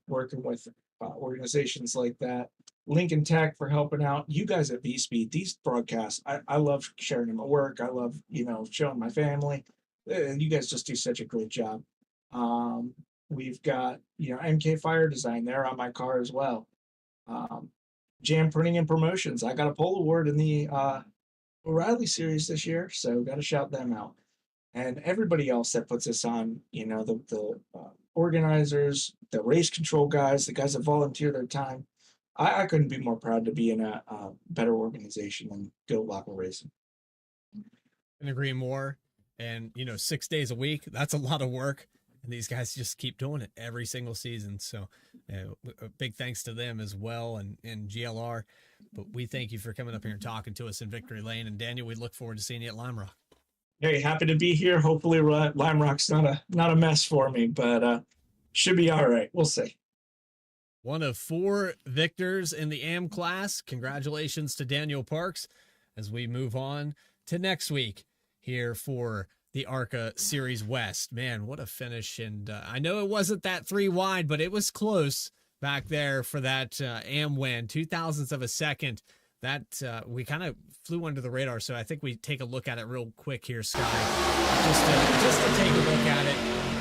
Working with organizations like that. Lincoln Tech for helping out. You guys at V-Speed, these broadcasts, I love sharing them at work. I love, showing my family. You guys just do such a great job. We've got, MK Fire Design there on my car as well. Jam Printing and Promotions. I got a pole award in the O'Reilly series this year, so got to shout them out. And everybody else that puts us on, the organizers, the race control guys, the guys that volunteer their time. I couldn't be more proud to be in a better organization than Goat Locker Racing. Couldn't agree more. And 6 days a week, that's a lot of work, and these guys just keep doing it every single season. So a big thanks to them as well, and GLR. But we thank you for coming up here and talking to us in Victory Lane. And Daniel, we look forward to seeing you at Lime Rock. Hey, happy to be here. Hopefully Lime Rock's not a mess for me, but should be all right. We'll see. One of 4 victors in the AM class. Congratulations to Daniel Parks as we move on to next week here for the ARCA Series West. Man, what a finish. And I know it wasn't that 3 wide, but it was close back there for that AM win. 0.02 of a second. That we kind of flew under the radar. So I think we take a look at it real quick here, Sky. Just to take a look at it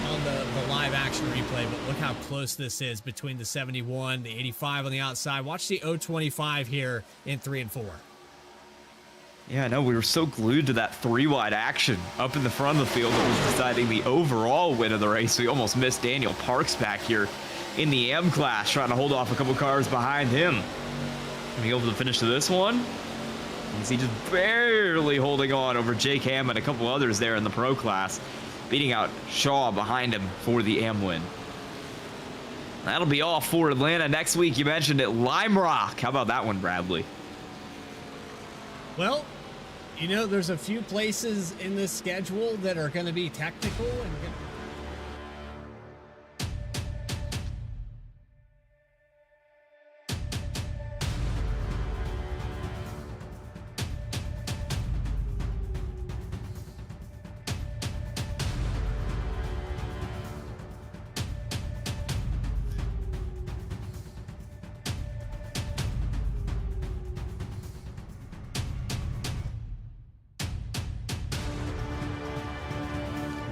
on the live action replay. But look how close this is between the 71, the 85 on the outside. Watch the 025 here in 3 and 4. Yeah, no, we were so glued to that 3-wide action up in the front of the field that was deciding the overall win of the race. We almost missed Daniel Parks back here in the M class, trying to hold off a couple cars behind him. Be able to finish to this one. You can see just barely holding on over Jake Ham and a couple others there in the pro class, beating out Shaw behind him for the AM win. That'll be all for Atlanta. Next week, you mentioned it, Lime Rock. How about that one, Bradley? Well, there's a few places in this schedule that are going to be technical and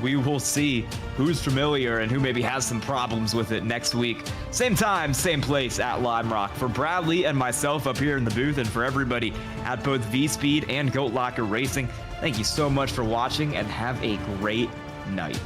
we will see who's familiar and who maybe has some problems with it next week. Same time, same place at Lime Rock. For Bradley and myself up here in the booth, and for everybody at both V-Speed and Goat Locker Racing, thank you so much for watching and have a great night.